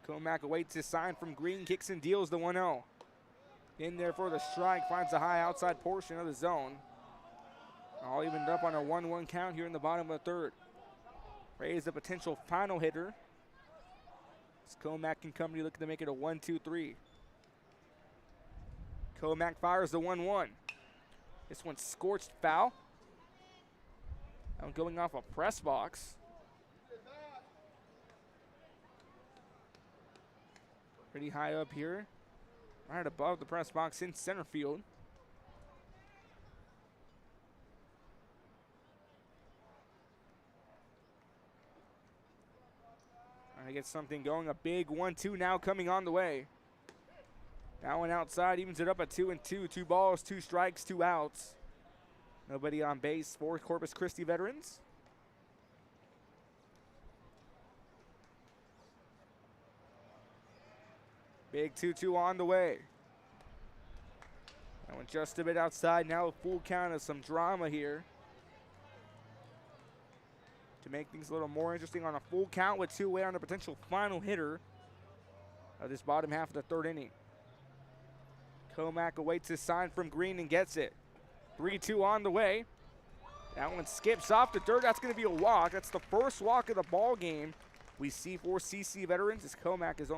Comac awaits his sign from Green, kicks and deals the 1-0. In there for the strike, finds the high outside portion of the zone. All evened up on a 1-1 count here in the bottom of the 3rd. Reyes a potential final hitter. As Comac and company looking to make it a 1-2-3. Comac fires the 1-1. This one's scorched foul. Now going off a press box. Pretty high up here. Right above the press box in center field. Trying to get something going. A big 1-2 now coming on the way. That one outside evens it up at 2-2. 2 balls, 2 strikes, 2 outs. Nobody on base for Corpus Christi veterans. Big 2-2 on the way. That one just a bit outside. Now a full count of some drama here. to make things a little more interesting on a full count with 2 away on the potential final hitter of this bottom half of the 3rd inning. Comack awaits his sign from Green and gets it. 3-2 on the way. That one skips off the dirt. That's going to be a walk. That's the first walk of the ball game we see for CC veterans as Comack has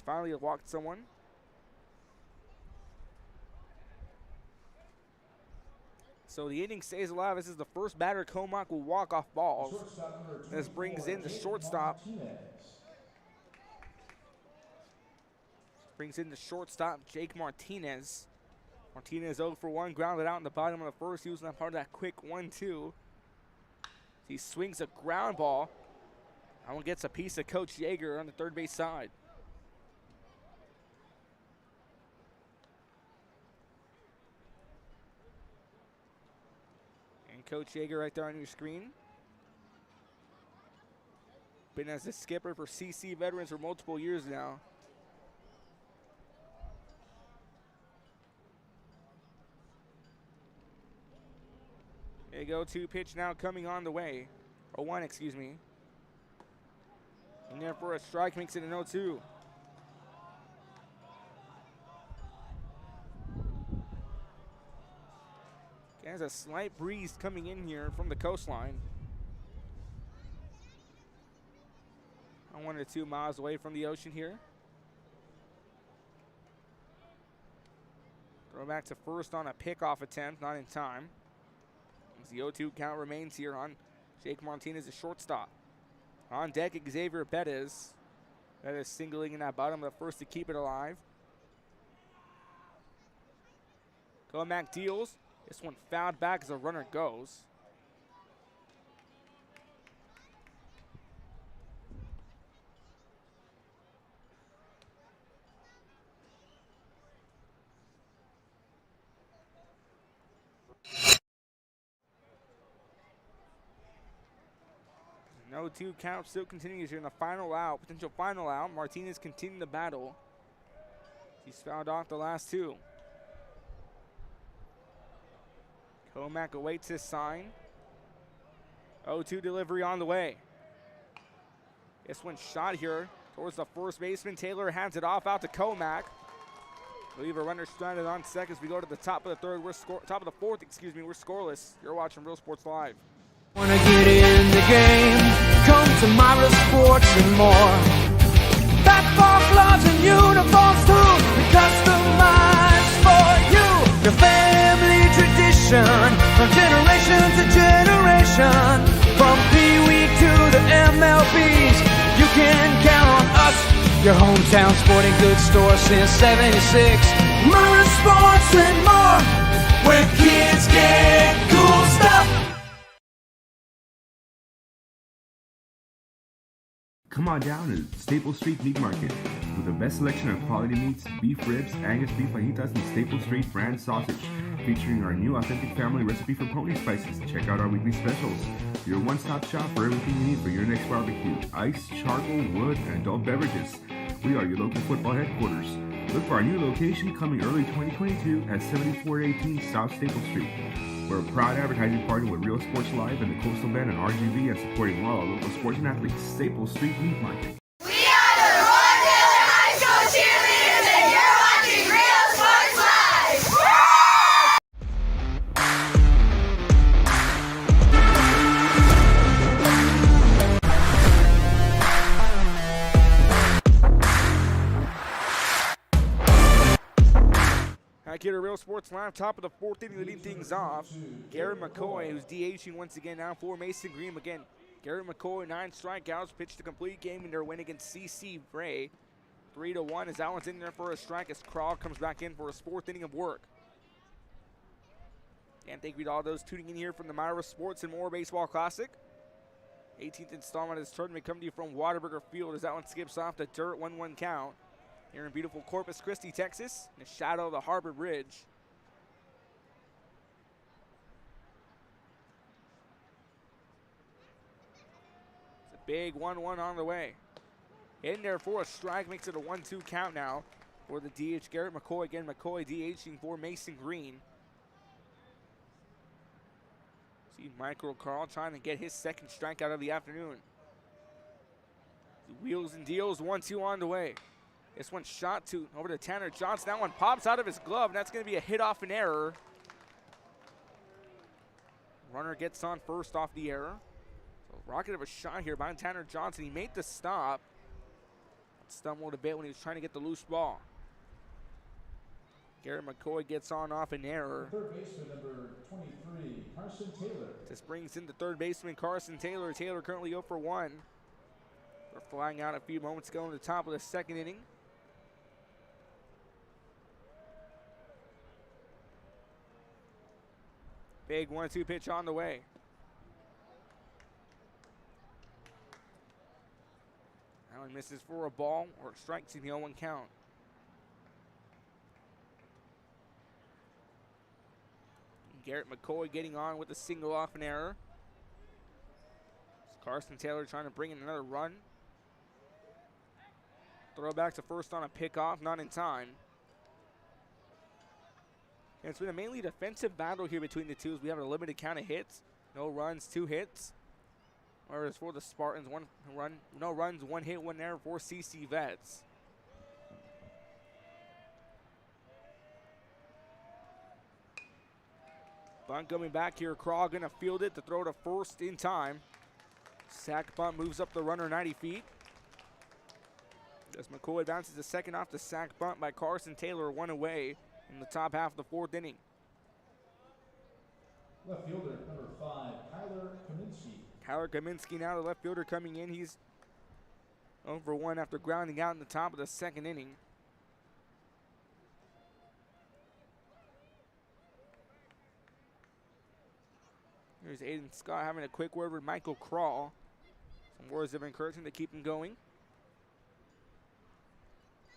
finally walked someone. So the inning stays alive. This is the first batter Comack will walk off balls. This brings in the shortstop. Jake Martinez. Martinez 0 for 1, grounded out in the bottom of the 1st. He was not part of that quick 1-2. He swings a ground ball. That one gets a piece of Coach Yeager on the 3rd base side. And Coach Yeager right there on your screen. Been as a skipper for CC veterans for multiple years now. There you go, 2 pitch now coming on the way. Or 1, excuse me. And there for a strike, makes it an 0-2. There's a slight breeze coming in here from the coastline. 1 to 2 miles away from the ocean here. Throw back to first on a pickoff attempt, not in time. As the 0-2 count remains here on Jake Martinez, the shortstop. On deck, Xavier Bettis. Bettis singling in that bottom of the 1st to keep it alive. Comack deals. This one fouled back as a runner goes. No 2 count still continues here in the final out, potential final out. Martinez continuing the battle. He's fouled off the last 2. Comack awaits his sign. 0-2 delivery on the way. This one shot here towards the 1st baseman. Taylor hands it off out to Comack. Leave a runner stranded on second as we go to the top of the 3rd. Top of the 4th, excuse me. We're scoreless. You're watching Real Sports Live. Wanna get in the game? Come to Mira Sports and more. Basketball gloves and uniforms too, customized for you. Your family tradition, from generation to generation. From Pee Wee to the MLBs, you can count on us. Your hometown sporting goods store since '76. Mira Sports and more, where kids get cool stuff. Come on down to Staples Street Meat Market with the best selection of quality meats, beef ribs, Angus beef fajitas, and Staples Street brand sausage, featuring our new authentic family recipe for pony spices. Check out our weekly specials. Your one-stop shop for everything you need for your next barbecue: ice, charcoal, wood, and adult beverages. We are your local football headquarters. Look for our new location coming early 2022 at 7418 South Staples Street. We're a proud advertising partner with Real Sports Live and the Coastal Band and RGV, and supporting all our local sports and athletes. Staples Street Meat Market. We are the Roy Taylor High School cheerleaders, and you're watching Real Sports Live. Back here to Real Sports Live, top of the 4th inning, leading things off. Garrett McCoy, who's DHing once again now for Mason Green. Again, Garrett McCoy, 9 strikeouts, pitched a complete game in their win against CC Bray. 3-1 as that one's in there for a strike as Crawl comes back in for his 4th inning of work. And thank you to all those tuning in here from the Mira Sports and More Baseball Classic. 18th installment of this tournament coming to you from Whataburger Field as that one skips off the dirt, 1-1 count. Here in beautiful Corpus Christi, Texas, in the shadow of the Harbor Bridge. It's a big 1-1 on the way. In there for a strike, makes it a 1-2 count now for the DH Garrett McCoy. Again, McCoy DHing for Mason Green. See Michael Carl trying to get his second strikeout of the afternoon. Wheels and deals, 1-2 on the way. This one shot to over to Tanner Johnson. That one pops out of his glove, and that's going to be a hit off an error. Runner gets on first off the error. So rocket of a shot here by Tanner Johnson. He made the stop. Stumbled a bit when he was trying to get the loose ball. Garrett McCoy gets on off an error. Third baseman number 23, Carson Taylor. This brings in the third baseman, Carson Taylor. Taylor currently 0 for 1. We're flying out a few moments ago in the top of the second inning. Big 1-2 pitch on the way. Allen misses for a ball or strikes in the 0-1 count. Garrett McCoy getting on with a single off an error. Carson Taylor trying to bring in another run. Throw back to first on a pickoff, not in time. And it's been a mainly defensive battle here between the two as we have a limited count of hits. No runs, 2 hits. Whereas for the Spartans, 1 run, no runs, 1 hit, 1 error for CC Vets. Bunt coming back here. Craw gonna field it to throw to first in time. Sack bunt moves up the runner 90 feet. As McCoy advances to second off the sack bunt by Carson Taylor, 1 away in the top half of the 4th inning. Left fielder number 5, Kyler Kaminsky. Kyler Kaminsky now the left fielder coming in. He's 0 for 1 after grounding out in the top of the 2nd inning. Here's Aiden Scott having a quick word with Michael Crawl. Some words of encouragement to keep him going.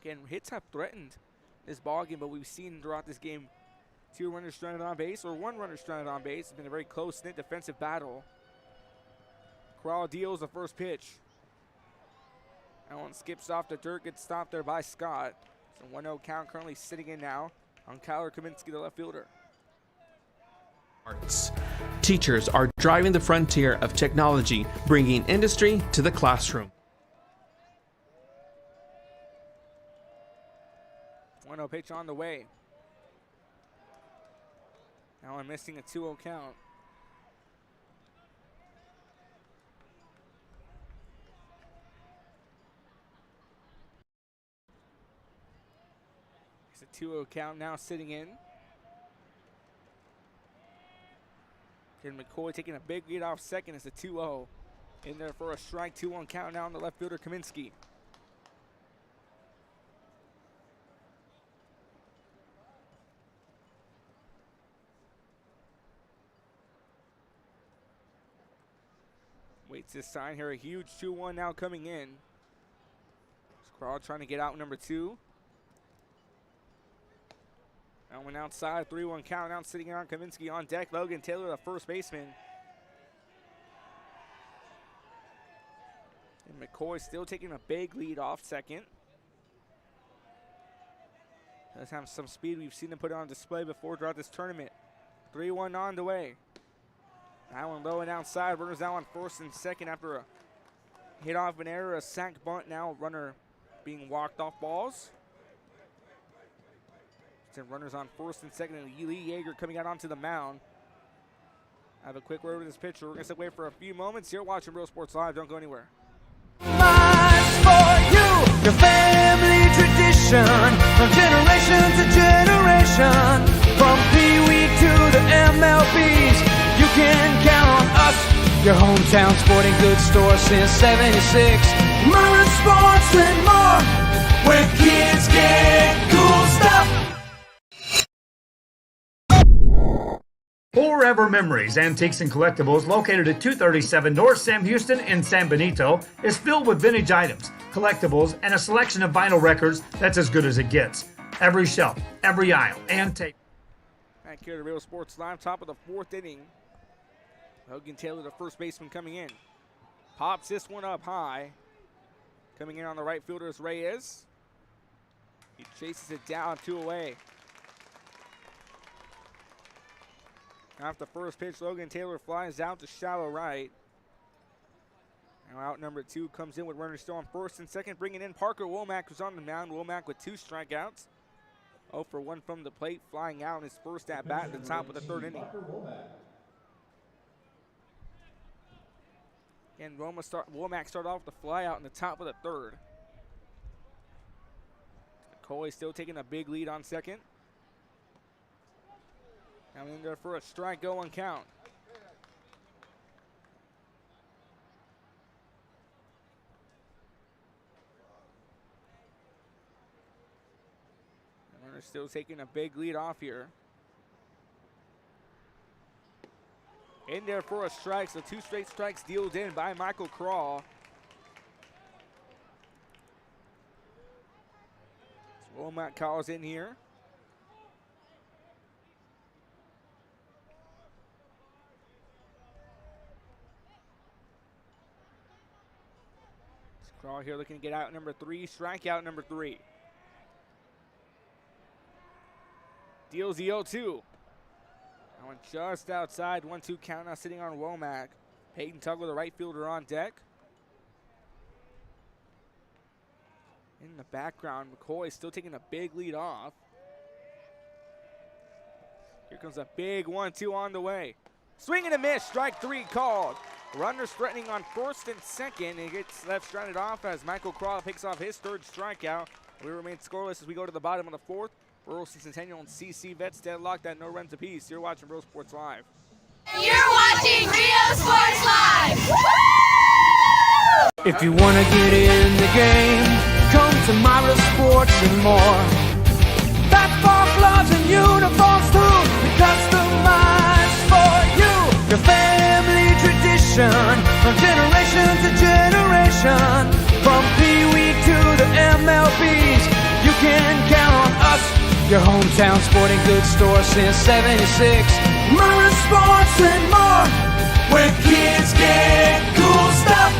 Again, hits have threatened this ball game, but we've seen throughout this game 2 runners stranded on base or 1 runner stranded on base. It's been a very close-knit defensive battle. Crawl deals the first pitch. That one skips off the dirt, gets stopped there by Scott. So 1-0 count currently sitting in now on Kyler Kaminsky, the left fielder. Teachers are driving the frontier of technology, bringing industry to the classroom. 1-0 pitch on the way. Now I'm missing a 2-0 count. It's a 2-0 count now sitting in. Ken McCoy taking a big lead off second. It's a 2-0. In there for a strike, 2-1 count now on the left fielder, Kaminsky. Waits this sign here, a huge 2-1 now coming in. Crawl trying to get out number 2. That one outside, 3-1 count now sitting on Kaminsky on deck. Logan Taylor, the first baseman. And McCoy still taking a big lead off second. Does have some speed. We've seen him put it on display before throughout this tournament. 3-1 on the way. That one low and outside. Runners now on first and second after a hit off an error, a sack bunt. Now runner being walked off balls. Runners on first and second, and Lee Yeager coming out onto the mound. I have a quick word with this pitcher. We're going to step away for a few moments. You're watching Real Sports Live. Don't go anywhere. For you, your family tradition, from generation to generation, from Pee Wee to the MLBs, you can count on us. Your hometown sporting goods store since '76. Mira Sports and more, where kids get cool stuff. Forever Memories, Antiques and Collectibles, located at 237 North Sam Houston in San Benito, is filled with vintage items, collectibles, and a selection of vinyl records that's as good as it gets. Every shelf, every aisle, and tape. Back here to Real Sports Live, top of the 4th inning. Logan Taylor, the first baseman, coming in. Pops this one up high. Coming in on the right fielder is Reyes. He chases it down, 2 away. After the first pitch, Logan Taylor flies out to shallow right. Now out number 2 comes in with runners still on first and second, bringing in Parker Womack, who's on the mound. Womack with 2 strikeouts. 0 for 1 from the plate, flying out in his first at bat at the top of the 3rd inning. Again, Womack started off with the fly out in the top of the 3rd. McCoy still taking a big lead on second. Now in there for a strike, go on count. Runner still taking a big lead off here. In there for a strike, so 2 straight strikes dealed in by Michael Craw. So Womack calls in here. Craw here looking to get out number 3, strikeout number 3. Deals the 0-2. That one just outside, 1-2 count now sitting on Womack. Peyton Tugler, the right fielder, on deck. In the background, McCoy still taking a big lead off. Here comes a big 1-2 on the way. Swing and a miss, strike 3 called. Runners threatening on first and second. He gets left stranded off as Michael Craw picks off his 3rd strikeout. We remain scoreless as we go to the bottom of the 4th. Burleson, Centennial, and CC Vets deadlocked at no runs apiece. You're watching Real Sports Live. You're watching Rio Sports Live. If you want to get in the game, come to Mira Sports and more. Basketball gloves and uniforms too, customized for you. Your family tradition, from generation to generation. From Pee Wee to the MLBs, you can count on us. Your hometown sporting goods store since '76. Mira Sports and more, where kids get cool stuff.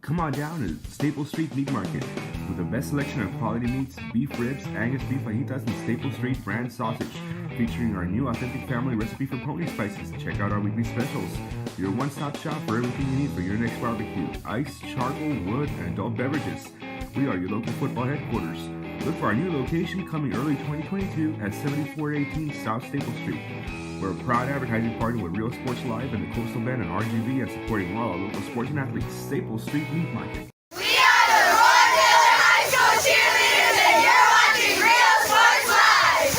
Come on down to Staple Street Meat Market with the best selection of quality meats, beef ribs, Angus beef fajitas, and Staple Street brand sausage, featuring our new authentic family recipe for pony spices. Check out our weekly specials. Your one-stop shop for everything you need for your next barbecue: ice, charcoal, wood, and adult beverages. We are your local football headquarters. Look for our new location coming early 2022 at 7418 South Staple Street. We're a proud advertising partner with Real Sports Live and the Coastal Bend and RGV, and supporting all our local sports and athletes. Staple Street Meat Market. We are the Roy Miller High School cheerleaders, and you're watching Rio Sports Live.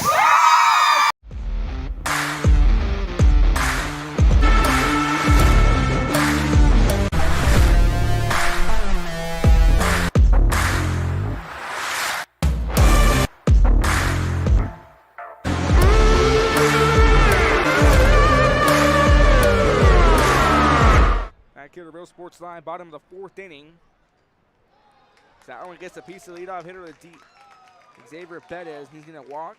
Back here to Real Sports Live, bottom of the 4th inning. Sauerland gets a piece of leadoff hitter to deep. Xavier Bettis, he's going to walk.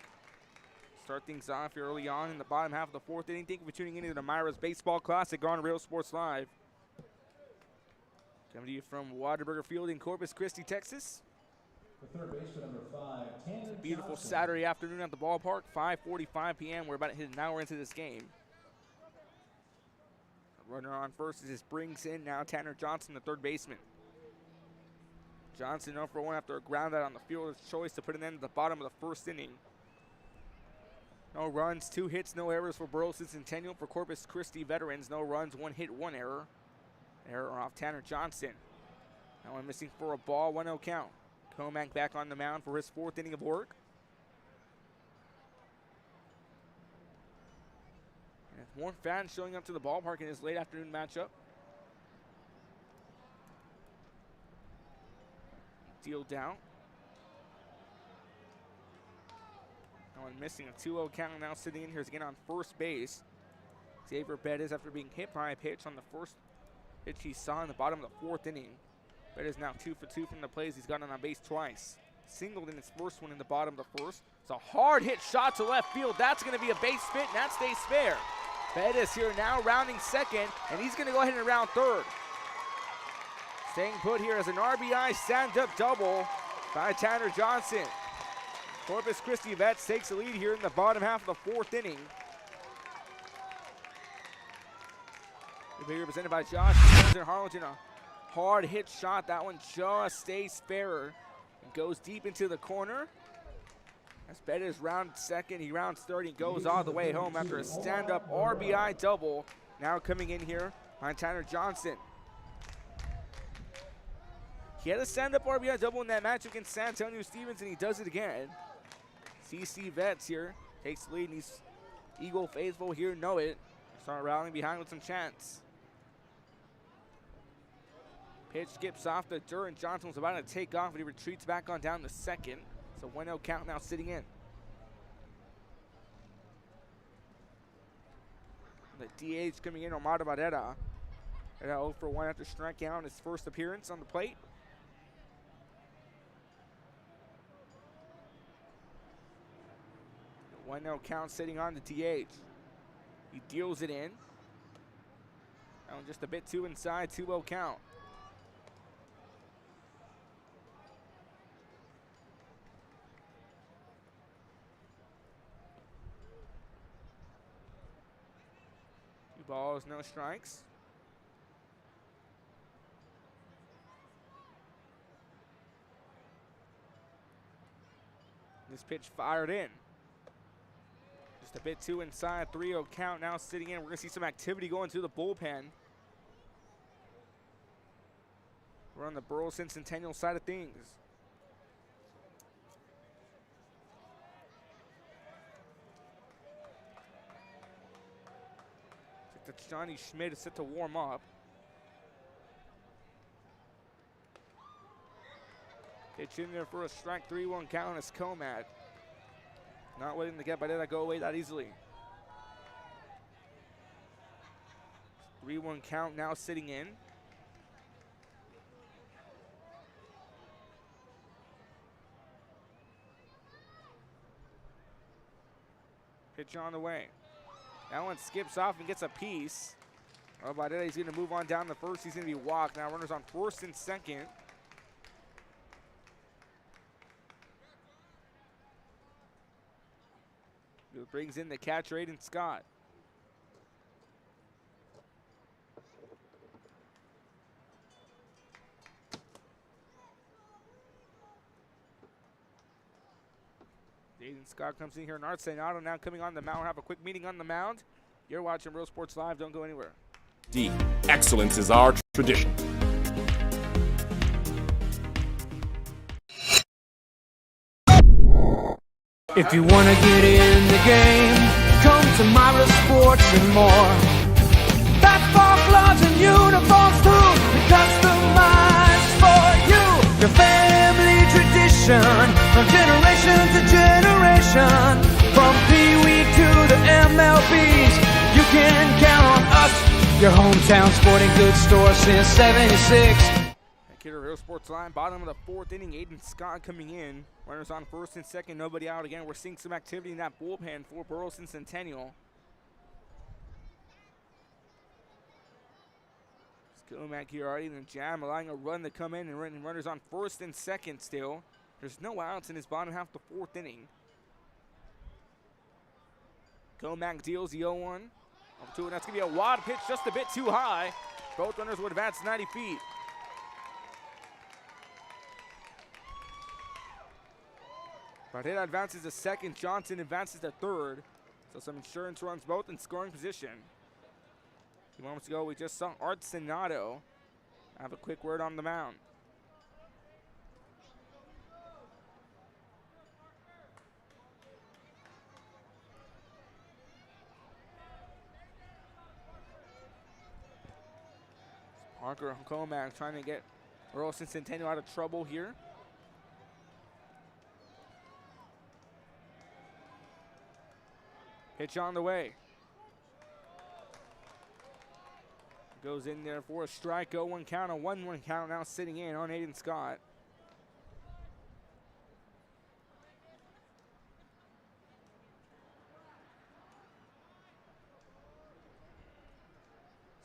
Start things off here early on in the bottom half of the 4th inning. Thank you for tuning in to the Mira's Baseball Classic on Real Sports Live. Coming to you from Whataburger Field in Corpus Christi, Texas. The third baseman, number 5, Tanner Beautiful Johnson. Saturday afternoon at the ballpark, 5:45 p.m. We're about to hit an hour into this game. Runner on first as this brings in now Tanner Johnson, the 3rd baseman. Johnson 0 for 1 after a ground out on the fielder's choice to put an end to the bottom of the 1st inning. No runs, 2 hits, no errors for Burleson Centennial. For Corpus Christi veterans, no runs, 1 hit, 1 error. Error off Tanner Johnson. Now one missing for a ball, 1-0 count. Comack back on the mound for his 4th inning of work. And more fans showing up to the ballpark in this late afternoon matchup. Deal down. No one missing, a 2-0 count now sitting in here is again on first base. Xavier Bettis, after being hit by a pitch on the first pitch he saw in the bottom of the 4th inning. Bettis now 2 for 2 from the plays. He's gotten on base twice. Singled in his first one in the bottom of the 1st. It's a hard hit shot to left field. That's going to be a base hit, and that stays fair. Bettis here now rounding second, and he's going to go ahead and round 3rd. Staying put here as an RBI stand-up double by Tanner Johnson. Corpus Christi Vets takes the lead here in the bottom half of the 4th inning. Represented by Josh Harlingen. A hard hit shot. That one just stays fairer and goes deep into the corner. As Bettis rounds second, he rounds third, he goes all the way home after a stand-up RBI double. Now coming in here by Tanner Johnson. He had a stand-up RBI double in that match against San Antonio Stevens, and he does it again. CC Vets here takes the lead, and these Eagle faithful here know it. Start rallying behind with some chance. Pitch skips off the dirt, and Johnson was about to take off, but he retreats back on down to second. So 1-0 count now sitting in. The DH coming in, Omar Barrera. 0 for 1 after striking out in his first appearance on the plate. The 1-0 count sitting on the DH. He deals it in. That one just a bit too inside, 2-0 count. Balls, no strikes. This pitch fired in. Just a bit too inside, 3-0 count now sitting in. We're gonna see some activity going through the bullpen. We're on the Burleson Centennial side of things. Johnny Schmidt is set to warm up. Pitch in there for a strike, 3-1 count as Comac. Not waiting to get Barrera go away that easily. 3-1 count now sitting in. Pitch on the way. That one skips off and gets a piece. Barrera, he's going to move on down the first. He's going to be walked. Now runners on first and second. It brings in the catcher, Aiden Scott. Aiden Scott comes in here, and Art Senado now coming on the mound. We'll have a quick meeting on the mound. You're watching Real Sports Live. Don't go anywhere. D. Excellence is our tradition. If you want to get in the game, come to Mira Sports and more. Basketball gloves and uniforms too, customized for you. Your family tradition, from generation to generation. From Pee Wee to the MLBs, you can count on us. Your hometown sporting goods store since '76. Here, Real Sports Line, bottom of the 4th inning. Aiden Scott coming in. Runners on first and second, nobody out again. We're seeing some activity in that bullpen for Burleson Centennial. Skomack here already in the jam, allowing a run to come in, and runners on first and second still. There's no outs in his bottom half of the 4th inning. Skomack deals the 0-1. Up to it, that's going to be a wild pitch, just a bit too high. Both runners would advance 90 feet. Barrera advances to second, Johnson advances to third. So some insurance runs both in scoring position. A few moments ago, we just saw Art Senado have a quick word on the mound. Parker Comac trying to get Burleson Centennial out of trouble here. Pitch on the way. Goes in there for a strike, 0-1 count, a 1-1 count now sitting in on Aiden Scott.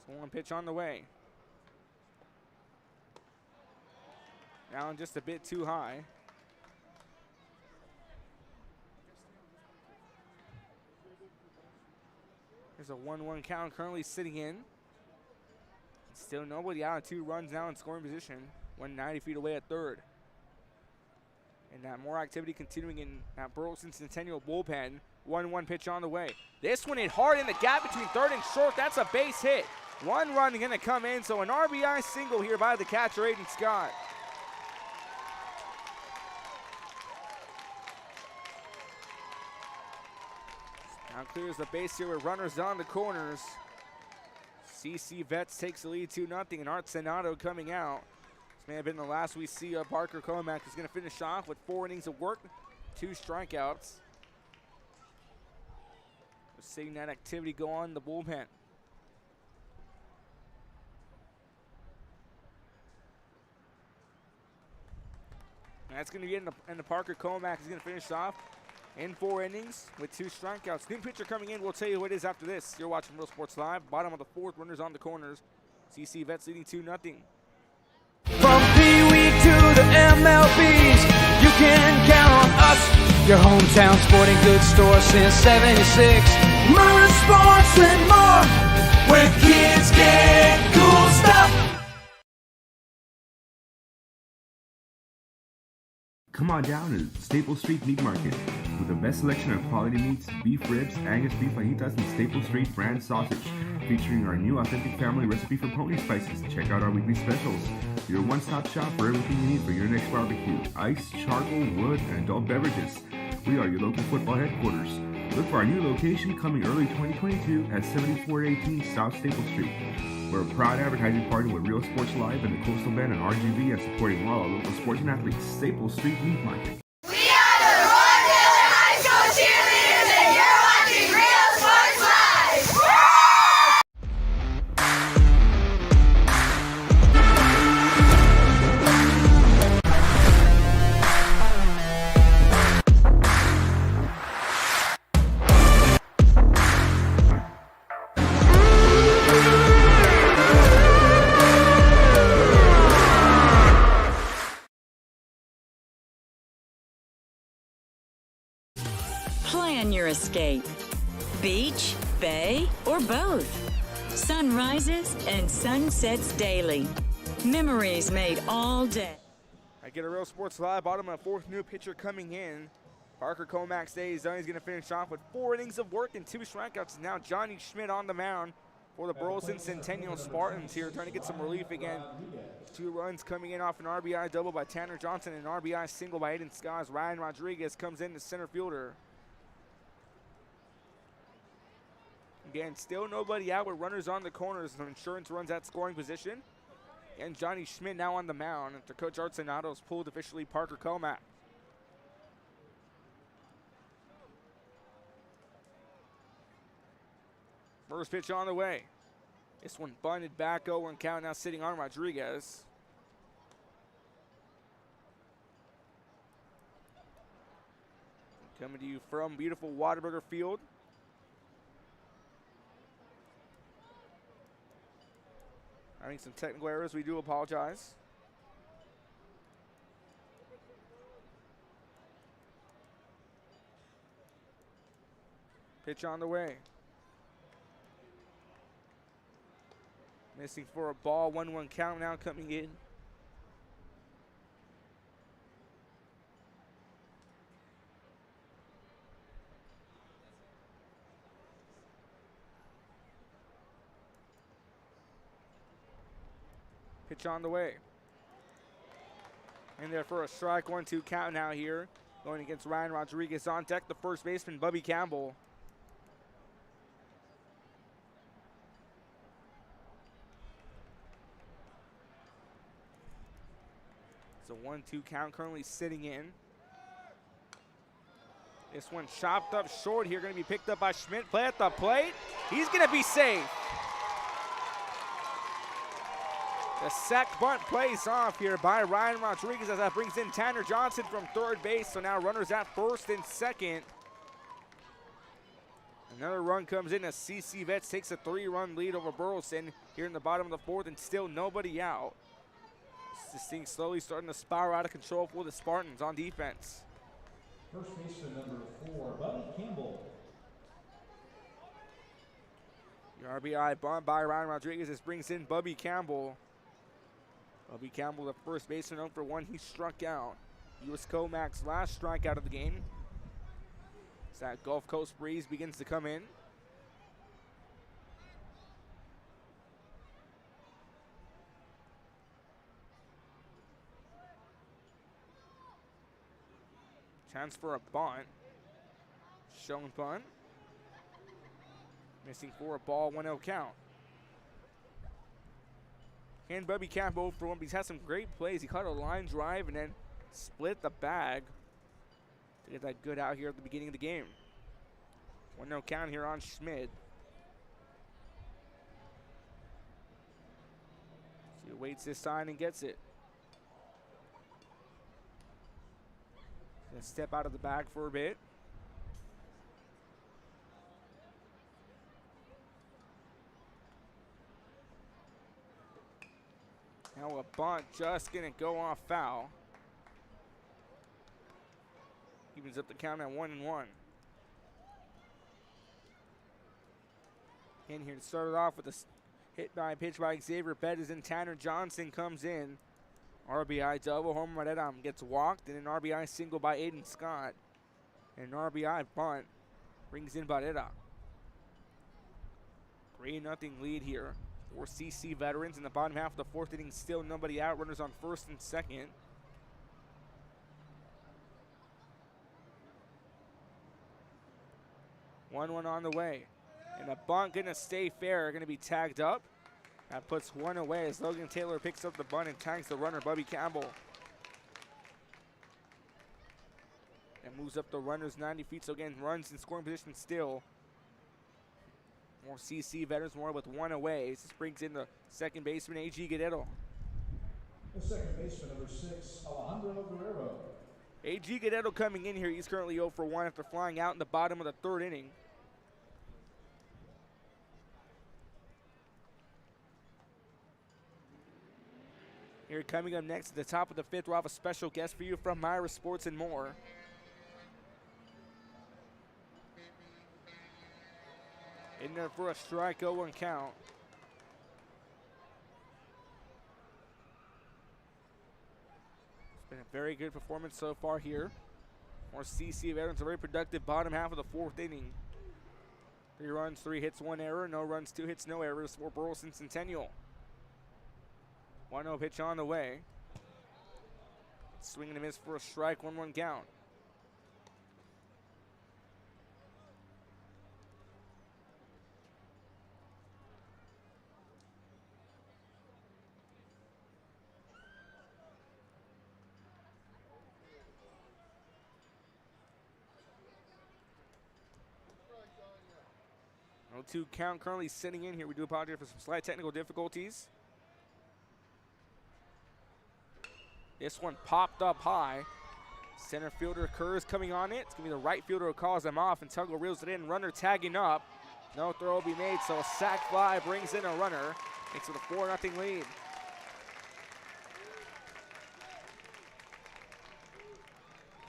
So one pitch on the way. Now just a bit too high. There's a 1-1 count currently sitting in. Still nobody out. 2 runs now in scoring position. 190 feet away at third. And more activity continuing in that Burleson Centennial bullpen. 1-1 pitch on the way. This one hit hard in the gap between third and short. That's a base hit. 1 run going to come in, so an RBI single here by the catcher, Aiden Scott. Now clears the base here with runners on the corners. CC Vets takes the lead 2-0, and Art Senato coming out. This may have been the last we see of Parker Comack, who's going to finish off with 4 innings of work, 2 strikeouts. We're seeing that activity go on in the bullpen. And that's going to be in the Parker Comack is going to finish off in 4 innings with 2 strikeouts. New pitcher coming in. We'll tell you what it is after this. You're watching Real Sports Live. Bottom of the 4th, runners on the corners. CC Vets leading 2-0. From Pee Wee to the MLBs, you can count on us. Your hometown sporting goods store since '76. Mira Sports and more, where kids get cool stuff. Come on down to Staples Street Meat Market with the best selection of quality meats, beef ribs, Angus beef fajitas, and Staples Street brand sausage, featuring our new authentic family recipe for pony spices. Check out our weekly specials. Your one-stop shop for everything you need for your next barbecue: ice, charcoal, wood, and adult beverages. We are your local football headquarters. Look for our new location coming early 2022 at 7418 South Staples Street. We're a proud advertising partner with Real Sports Live and the Coastal Band and RGV, and supporting all our local sports and athletes. Staples Street Meat Market. We are the Roy Taylor High School cheerleaders, and you're watching Real Sports Live. Plan your escape. Beach, bay, or both. Sunrises and sunsets daily. Memories made all day. I get a Real Sports Live. Bottom of the 4th, new pitcher coming in. Parker Comack stays done. He's going to finish off with 4 innings of work and 2 strikeouts. Now Johnny Schmidt on the mound for the Burleson Centennial Spartans here, trying to get some relief again. 2 runs coming in off an RBI double by Tanner Johnson and an RBI single by Aiden Scott. Ryan Rodriguez comes in, the center fielder. Again, still nobody out with runners on the corners. Some insurance runs at scoring position. And Johnny Schmidt now on the mound after Coach Art Senato's pulled officially Parker Comack. First pitch on the way. This one bunted back, 0-1 count, now sitting on Rodriguez. Coming to you from beautiful Whataburger Field. Having some technical errors, we do apologize. Pitch on the way. Missing for a ball, 1-1 count now coming in. Pitch on the way. In there for a strike, 1-2 count now here. Going against Ryan Rodriguez on deck, the first baseman, Bubby Campbell. It's a 1-2 count currently sitting in. This one chopped up short here, going to be picked up by Schmidt. Play at the plate. He's going to be safe. The sack bunt plays off here by Ryan Rodriguez as that brings in Tanner Johnson from third base. So now runners at first and second. Another run comes in as CC Vets takes a 3-run lead over Burleson here in the bottom of the 4th, and still nobody out. This thing slowly starting to spiral out of control for the Spartans on defense. First baseman number 4, Buddy Campbell. The RBI bunt by Ryan Rodriguez. This brings in Bubby Campbell. Bubby Campbell, the first baseman, 0 for 1. He struck out. He was Comac's last strikeout of the game. As that Gulf Coast breeze begins to come in. Chance for a bunt. Shown bunt. Missing for a ball, 1-0 count. And Bubby Campbell for 1, but he's had some great plays. He caught a line drive and then split the bag to get that good out here at the beginning of the game. 1-0 count here on Schmid. So he waits this sign and gets it. Gonna step out of the bag for a bit. Now a bunt just gonna go off foul. Evens up the count at 1-1. In here to start it off with a hit by pitch by Xavier Bettis, and Tanner Johnson comes in. RBI double, Homer Maretta gets walked, and an RBI single by Aiden Scott. And an RBI bunt brings in Barrera. 3-0 lead here for CC Veterans in the bottom half of the fourth inning. Still nobody out, runners on first and second. One on the way. And a bunt gonna stay fair, gonna be tagged up. That puts one away as Logan Taylor picks up the bunt and tags the runner, Bubby Campbell. And moves up the runners 90 feet, so again, runs in scoring position still. More CC Veterans, more with one away. This brings in the second baseman, A.G. Guerrero. The second baseman, number 6, Alejandro Guerrero. A.G. Guerrero coming in here. He's currently 0 for 1 after flying out in the bottom of the third inning. Here coming up next at the top of the fifth, we'll have a special guest for you from Mira Sports and More. In there for a strike, 0-1 count. It's been a very good performance so far here. More CC Veterans, a very productive bottom half of the fourth inning. 3 runs, 3 hits, 1 error. No runs, 2 hits, no errors for Burleson Centennial. 1-0 pitch on the way. Swing and a miss for a strike, 1-1 count. No 2 count currently sitting in here. We do apologize for some slight technical difficulties. This one popped up high. Center fielder Kerr's coming on it. It's going to be the right fielder who calls him off, and Tuggle reels it in. Runner tagging up. No throw will be made, so a sac fly brings in a runner. Makes it a 4-0 lead.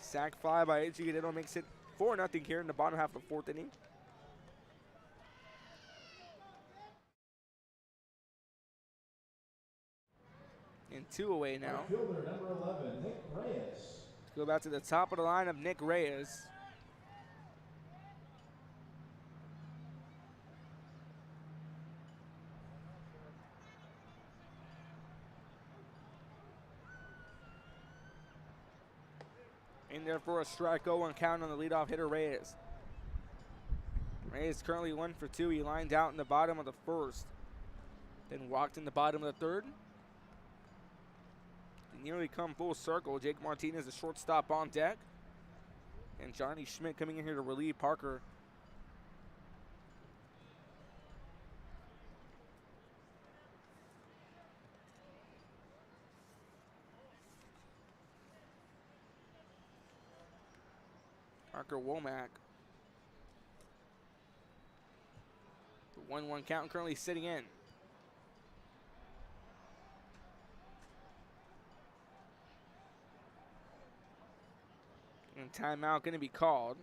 Sac fly by A.G. Guerrero makes it 4-0 here in the bottom half of the fourth inning. And 2 away now. Fielder number 11, Nick Reyes. Let's go back to the top of the line of Nick Reyes. In there for a strike, 0-1 count on the leadoff hitter Reyes. Reyes currently 1 for 2. He lined out in the bottom of the first, then walked in the bottom of the third. Nearly come full circle. Jake Martinez, the shortstop, on deck. And Johnny Schmidt coming in here to relieve Parker. Parker Womack. The 1-1 count currently sitting in. And timeout going to be called.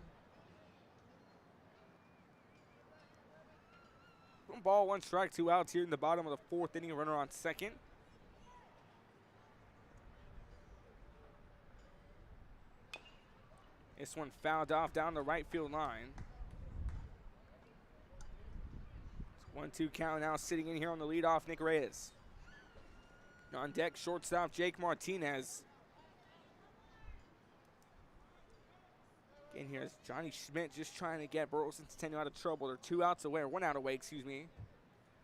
1 ball, 1 strike, 2 outs here in the bottom of the 4th inning. Runner on second. This one fouled off down the right field line. 1-2 count now, sitting in here on the leadoff, Nick Reyes. On deck, shortstop Jake Martinez. In here is Johnny Schmidt just trying to get Burleson Centennial out of trouble. They're 2 outs away, or 1 out away, excuse me.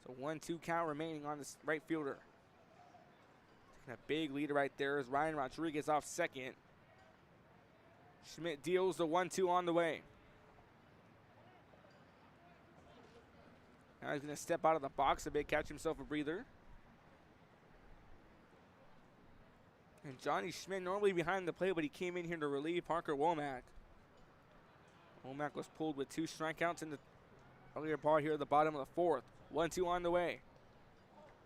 So 1-2 count remaining on this right fielder. Taking a big lead right there is Ryan Rodriguez off second. Schmidt deals the 1-2 on the way. Now he's going to step out of the box a bit, catch himself a breather. And Johnny Schmidt normally behind the plate, but he came in here to relieve Parker Womack. Womack was pulled with 2 strikeouts in the earlier part here at the bottom of the 4th. 1-2 on the way.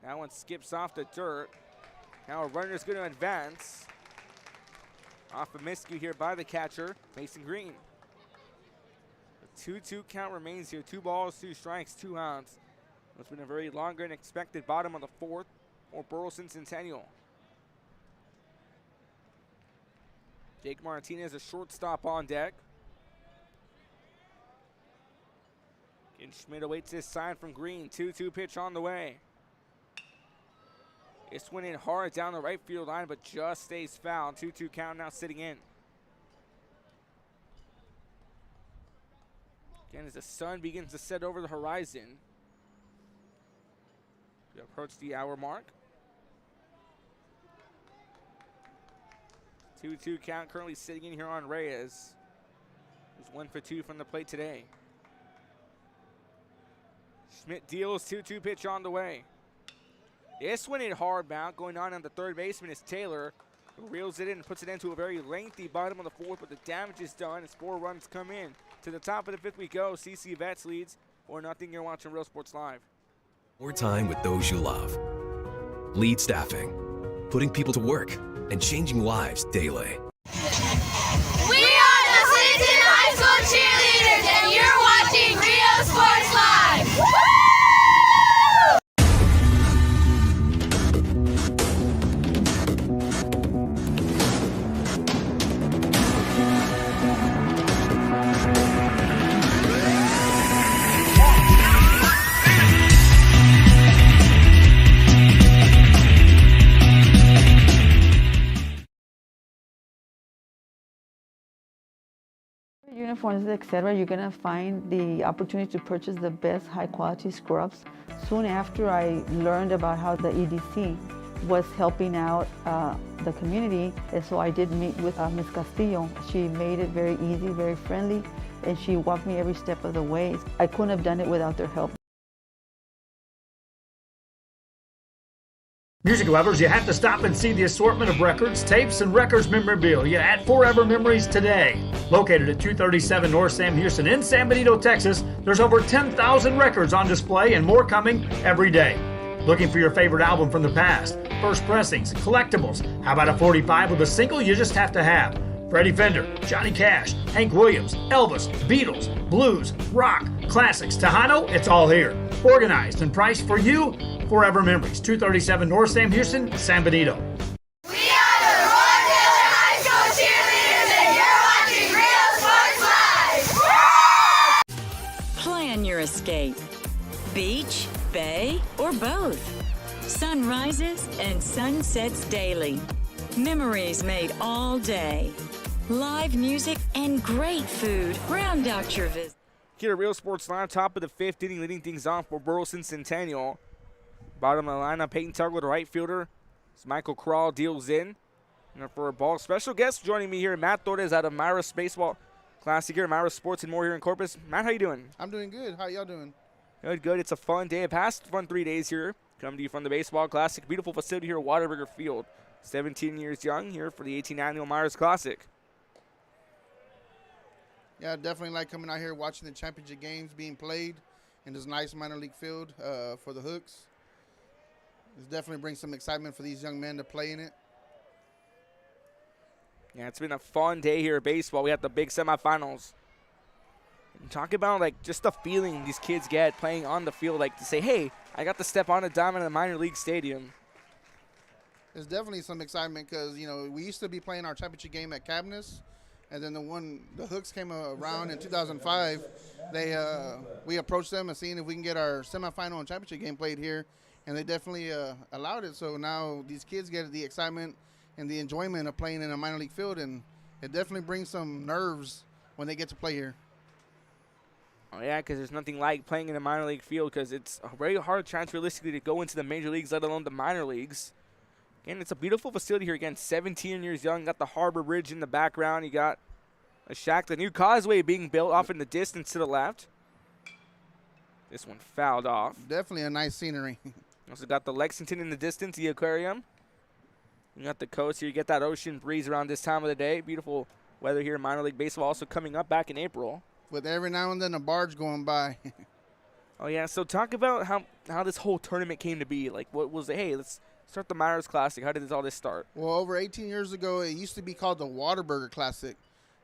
That one skips off the dirt. Now a runner's going to advance. Off a miscue here by the catcher, Mason Green. The 2-2 count remains here. 2 balls, 2 strikes, 2 outs. It's been a very longer than expected bottom of the 4th for Burleson Centennial. Jake Martinez, a shortstop on deck. And Schmidt awaits his sign from Green. 2-2 pitch on the way. It's went in hard down the right field line, but just stays foul. 2-2 count now sitting in. Again, as the sun begins to set over the horizon, we approach the hour mark. 2-2 count currently sitting in here on Reyes, who's 1 for 2 from the plate today. Schmidt deals, 2-2 pitch on the way. This one in hard bound. Going on the third baseman is Taylor, who reels it in and puts it into a very lengthy bottom of the 4th, but the damage is done as 4 runs come in. To the top of the 5th we go. CC Vets leads 4-0. You're watching Real Sports Live. More time with those you love. Lead staffing, putting people to work, and changing lives daily. We are the Centennial High School cheerleaders, and you're watching Real Sports Live. Woo! Uniforms, etc., you're going to find the opportunity to purchase the best high-quality scrubs. Soon after I learned about how the EDC was helping out the community, and so I did meet with Ms. Castillo. She made it very easy, very friendly, and she walked me every step of the way. I couldn't have done it without their help. Music lovers, you have to stop and see the assortment of records, tapes, and records memorabilia at Forever Memories today. Located at 237 North Sam Houston in San Benito, Texas, there's over 10,000 records on display and more coming every day. Looking for your favorite album from the past, first pressings, collectibles? How about a 45 with a single you just have to have? Freddie Fender, Johnny Cash, Hank Williams, Elvis, Beatles, blues, rock, classics, Tejano, it's all here. Organized and priced for you, Forever Memories, 237 North Sam Houston, San Benito. We are the Roy Taylor High School cheerleaders, and you're watching Real Sports Live. Plan your escape. Beach, bay, or both. Sunrises and sunsets daily. Memories made all day. Live music and great food round out your visit. Here at Real Sports Live, top of the 5th inning, leading things off for Burleson Centennial. Bottom of the lineup, Peyton Tuggle, the right fielder. As Michael Crawl deals in. And for a ball, special guest joining me here, Matt Torres out of Mira's Baseball Classic here, Mira Sports and more here in Corpus. Matt, how you doing? I'm doing good. How y'all doing? Good, good. It's a fun day. A past fun 3 days here. Come to you from the Baseball Classic. Beautiful facility here at Waterburger Field. 17 years young here for the 18th Annual Mira's Classic. Yeah, I definitely like coming out here watching the championship games being played in this nice minor league field for the Hooks. It definitely brings some excitement for these young men to play in it. Yeah, it's been a fun day here at baseball. We have the big semifinals. And talk about, like, just the feeling these kids get playing on the field, like, to say, hey, I got to step on a diamond in a minor league stadium. There's definitely some excitement because, you know, we used to be playing our championship game at Cabinets, and then the Hooks came around in 2005. We approached them and seeing if we can get our semifinal and championship game played here, and they definitely allowed it. So now these kids get the excitement and the enjoyment of playing in a minor league field, and it definitely brings some nerves when they get to play here. Oh, yeah, because there's nothing like playing in a minor league field because it's a very hard chance realistically to go into the major leagues, let alone the minor leagues. Again, it's a beautiful facility here. Again, 17 years young. Got the Harbor Bridge in the background. You got a shack. The new causeway being built off in the distance to the left. This one fouled off. Definitely a nice scenery. Also got the Lexington in the distance, the aquarium. You got the coast here. You get that ocean breeze around this time of the day. Beautiful weather here in minor league baseball. Also coming up back in April. With every now and then a barge going by. Oh, yeah. So talk about how this whole tournament came to be. Like, what was it? Hey, let's start the Myers Classic. How did all this start? Well, over 18 years ago, it used to be called the Whataburger Classic.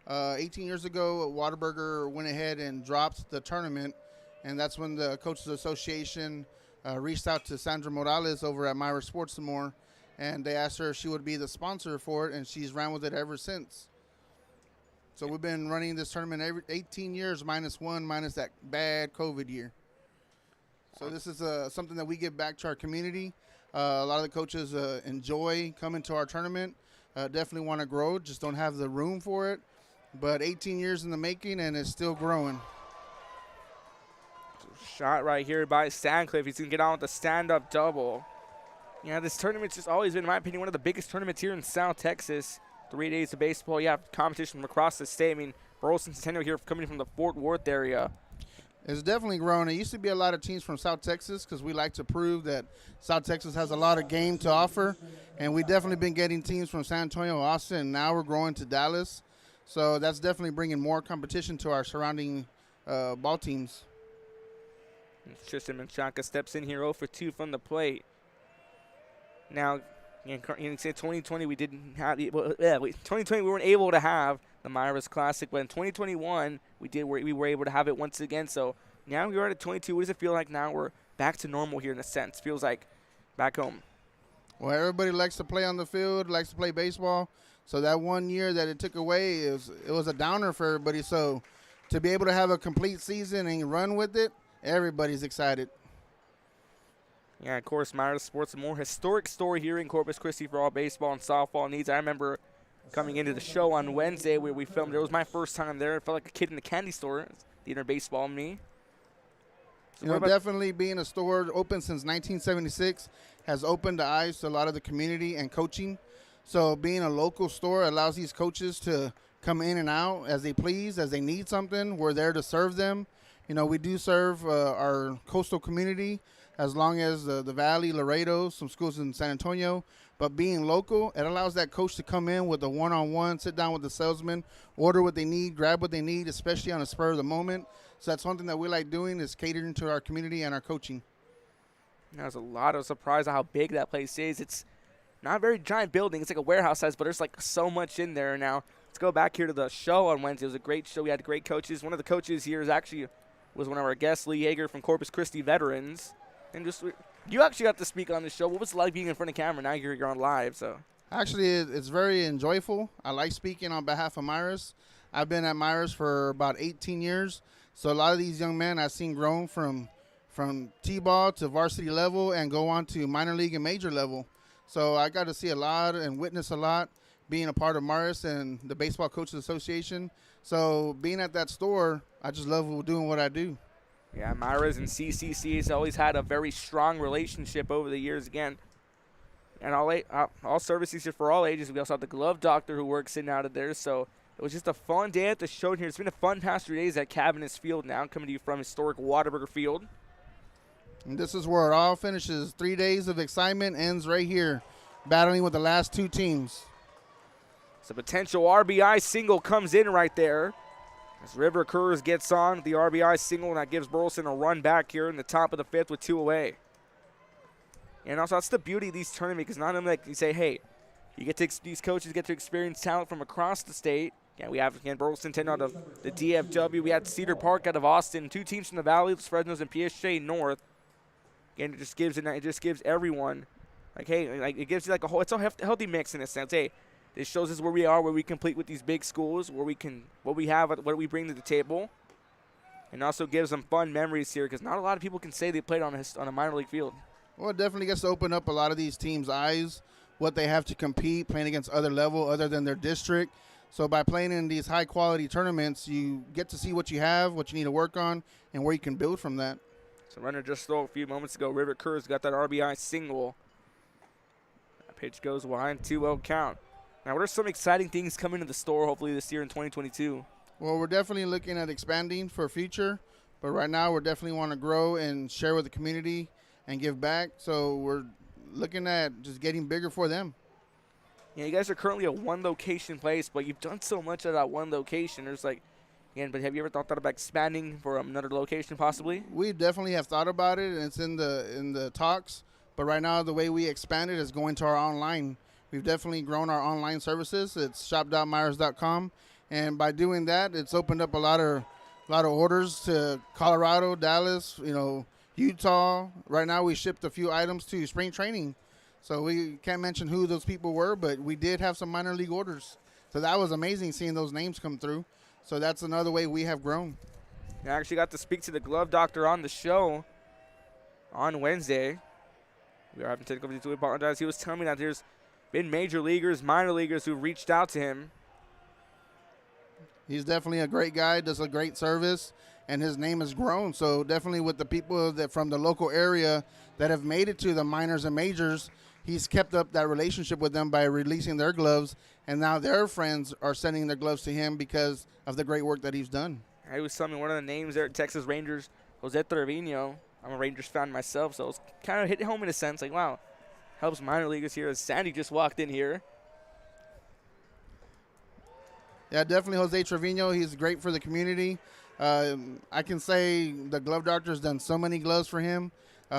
18 years ago, Whataburger went ahead and dropped the tournament, and that's when the Coaches Association reached out to Sandra Morales over at Myra Sports and More, and they asked her if she would be the sponsor for it, and she's ran with it ever since. So we've been running this tournament every 18 years, minus one, minus that bad COVID year. So this is something that we give back to our community. A lot of the coaches enjoy coming to our tournament, definitely want to grow, just don't have the room for it. But 18 years in the making, and it's still growing. Shot right here by Sandcliffe. He's going to get on with the stand-up double. Yeah, this tournament's just always been, in my opinion, one of the biggest tournaments here in South Texas. 3 days of baseball. You have competition from across the state. I mean, Burleson, Centennial here coming from the Fort Worth area. It's definitely grown. It used to be a lot of teams from South Texas because we like to prove that South Texas has a lot of game to offer. And we've definitely been getting teams from San Antonio, Austin, and now we're growing to Dallas. So that's definitely bringing more competition to our surrounding ball teams. Tristan Menchaca steps in here 0 for 2 from the plate. Now, you can say 2020 we didn't have 2020 we weren't able to have the Myers Classic, but in 2021 we were able to have it once again. So now we're at 22. What does it feel like now? We're back to normal here in a sense. Feels like back home. Well, everybody likes to play on the field, likes to play baseball. So that 1 year that it took away, it was a downer for everybody. So to be able to have a complete season and run with it, everybody's excited. Yeah, of course, Mira Sports, a more historic story here in Corpus Christi for all baseball and softball needs. I remember coming into the show on Wednesday where we filmed. It was my first time there. I felt like a kid in the candy store. The inner baseball in me. So definitely being a store open since 1976 has opened the eyes to a lot of the community and coaching. So being a local store allows these coaches to come in and out as they please, as they need something. We're there to serve them. You know, we do serve our coastal community as long as the Valley, Laredo, some schools in San Antonio. But being local, it allows that coach to come in with a one-on-one, sit down with the salesman, order what they need, grab what they need, especially on the spur of the moment. So that's one thing that we like doing is catering to our community and our coaching. There's a lot of surprise at how big that place is. It's not a very giant building. It's like a warehouse size, but there's like so much in there now. Let's go back here to the show on Wednesday. It was a great show. We had great coaches. One of the coaches here was one of our guests, Lee Yeager from Corpus Christi Veterans. And you actually got to speak on the show. What was it like being in front of camera? Now you're on live, so. Actually, it's very enjoyable. I like speaking on behalf of Myers. I've been at Myers for about 18 years. So a lot of these young men I've seen grown from T-ball to varsity level and go on to minor league and major level. So I got to see a lot and witness a lot being a part of Myers and the Baseball Coaches Association. So being at that store, I just love doing what I do. Yeah, Myers and CCC has always had a very strong relationship over the years again. And all services here for all ages. We also have the glove doctor who works in and out of there. So it was just a fun day at the show here. It's been a fun past 3 days at Cabinets Field now, coming to you from historic Whataburger Field. And this is where it all finishes. 3 days of excitement ends right here, battling with the last two teams. So potential RBI single comes in right there. As River Kurz gets on the RBI single, and that gives Burleson a run back here in the top of the 5th with 2 away. And also, that's the beauty of these tournaments, because not only like you say, hey, these coaches get to experience talent from across the state, Yeah, we have again Burleson out of the DFW. We had Cedar Park out of Austin. 2 teams from the Valley, Fresno's and PSG North. Again, it just gives everyone, like, hey, like it gives you like a whole. It's a healthy mix in a sense. Hey, this shows us where we are, where we compete with these big schools, where we can, what we have, what we bring to the table, and also gives them fun memories here because not a lot of people can say they played on a minor league field. Well, it definitely gets to open up a lot of these teams' eyes, what they have to compete, playing against other level other than their district. So by playing in these high-quality tournaments, you get to see what you have, what you need to work on, and where you can build from that. So runner just threw a few moments ago. River Kurz got that RBI single. That pitch goes wide, 2-0 count. Now, what are some exciting things coming to the store hopefully this year in 2022? Well, we're definitely looking at expanding for future, but right now we're definitely want to grow and share with the community and give back. So we're looking at just getting bigger for them. Yeah, you guys are currently a one-location place, but you've done so much at that one location. There's like, again, but have you ever thought about expanding for another location possibly? We definitely have thought about it, and it's in the talks. But right now, the way we expanded is going to our online. We've definitely grown our online services. It's shop.myers.com, and by doing that, it's opened up a lot of orders to Colorado, Dallas, Utah. Right now, we shipped a few items to spring training. So we can't mention who those people were, but we did have some minor league orders. So that was amazing seeing those names come through. So that's another way we have grown. I actually got to speak to the glove doctor on the show on Wednesday. We are having technical difficulties. We apologize. He was telling me that there's been major leaguers, minor leaguers who reached out to him. He's definitely a great guy, does a great service, and his name has grown. So definitely with the people that from the local area that have made it to the minors and majors, he's kept up that relationship with them by releasing their gloves, and now their friends are sending their gloves to him because of the great work that he's done. He was telling me one of the names there at Texas Rangers, Jose Trevino. I'm a Rangers fan myself, so it's kind of hit home in a sense. Like, wow, helps minor leaguers here as Sandy just walked in here. Yeah, definitely Jose Trevino. He's great for the community. I can say the glove doctor has done so many gloves for him.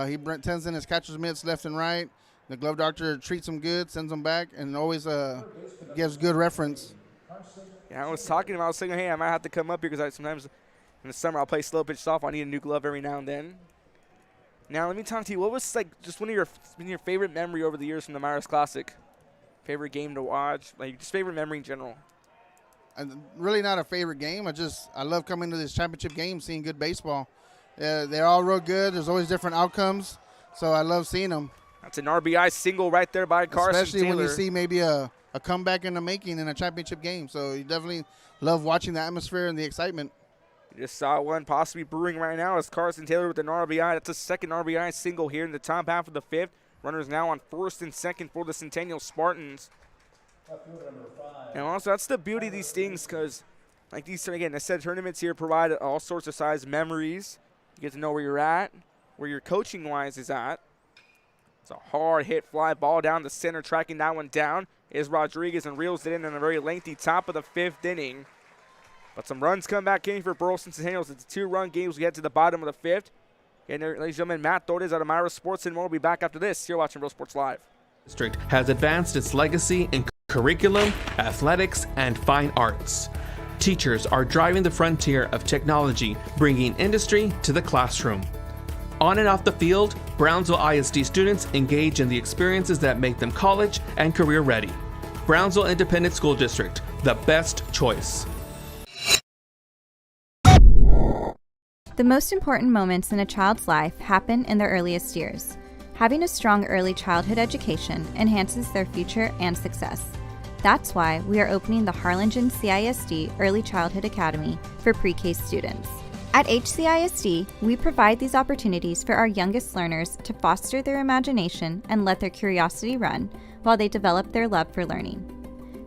He tends in his catcher's mitts left and right. The glove doctor treats him good, sends him back, and always gives good reference. Yeah, I was saying, hey, I might have to come up here because sometimes in the summer I'll play slow pitch softball. I need a new glove every now and then. Now, let me talk to you. What was just one of your favorite memory over the years from the Myers Classic? Favorite game to watch? Just favorite memory in general? Really not a favorite game. I love coming to this championship game, seeing good baseball. They're all real good. There's always different outcomes, so I love seeing them. That's an RBI single right there by Carson Especially Taylor. when you see maybe a comeback in the making in a championship game. So you definitely love watching the atmosphere and the excitement. You just saw one possibly brewing right now as Carson Taylor with an RBI. That's a second RBI single here in the top half of the 5th. Runners now on first and second for the Centennial Spartans. And also, that's the beauty of these things because, like these, again, I said tournaments here provide all sorts of size memories. You get to know where you're at, where your coaching-wise is at. It's a hard hit fly ball down the center, tracking that one down is Rodriguez and reels it in a very lengthy top of the 5th inning. But some runs come back in for Burleson Centennials. It's a 2-run game as we head to the bottom of the 5th. And ladies and gentlemen, Matt Torres out of Mira Sports and more will be back after this. You're watching Real Sports Live. District has advanced its legacy in curriculum, athletics, and fine arts. Teachers are driving the frontier of technology, bringing industry to the classroom. On and off the field, Brownsville ISD students engage in the experiences that make them college and career ready. Brownsville Independent School District, the best choice. The most important moments in a child's life happen in their earliest years. Having a strong early childhood education enhances their future and success. That's why we are opening the Harlingen CISD Early Childhood Academy for pre-K students. At HCISD, we provide these opportunities for our youngest learners to foster their imagination and let their curiosity run while they develop their love for learning.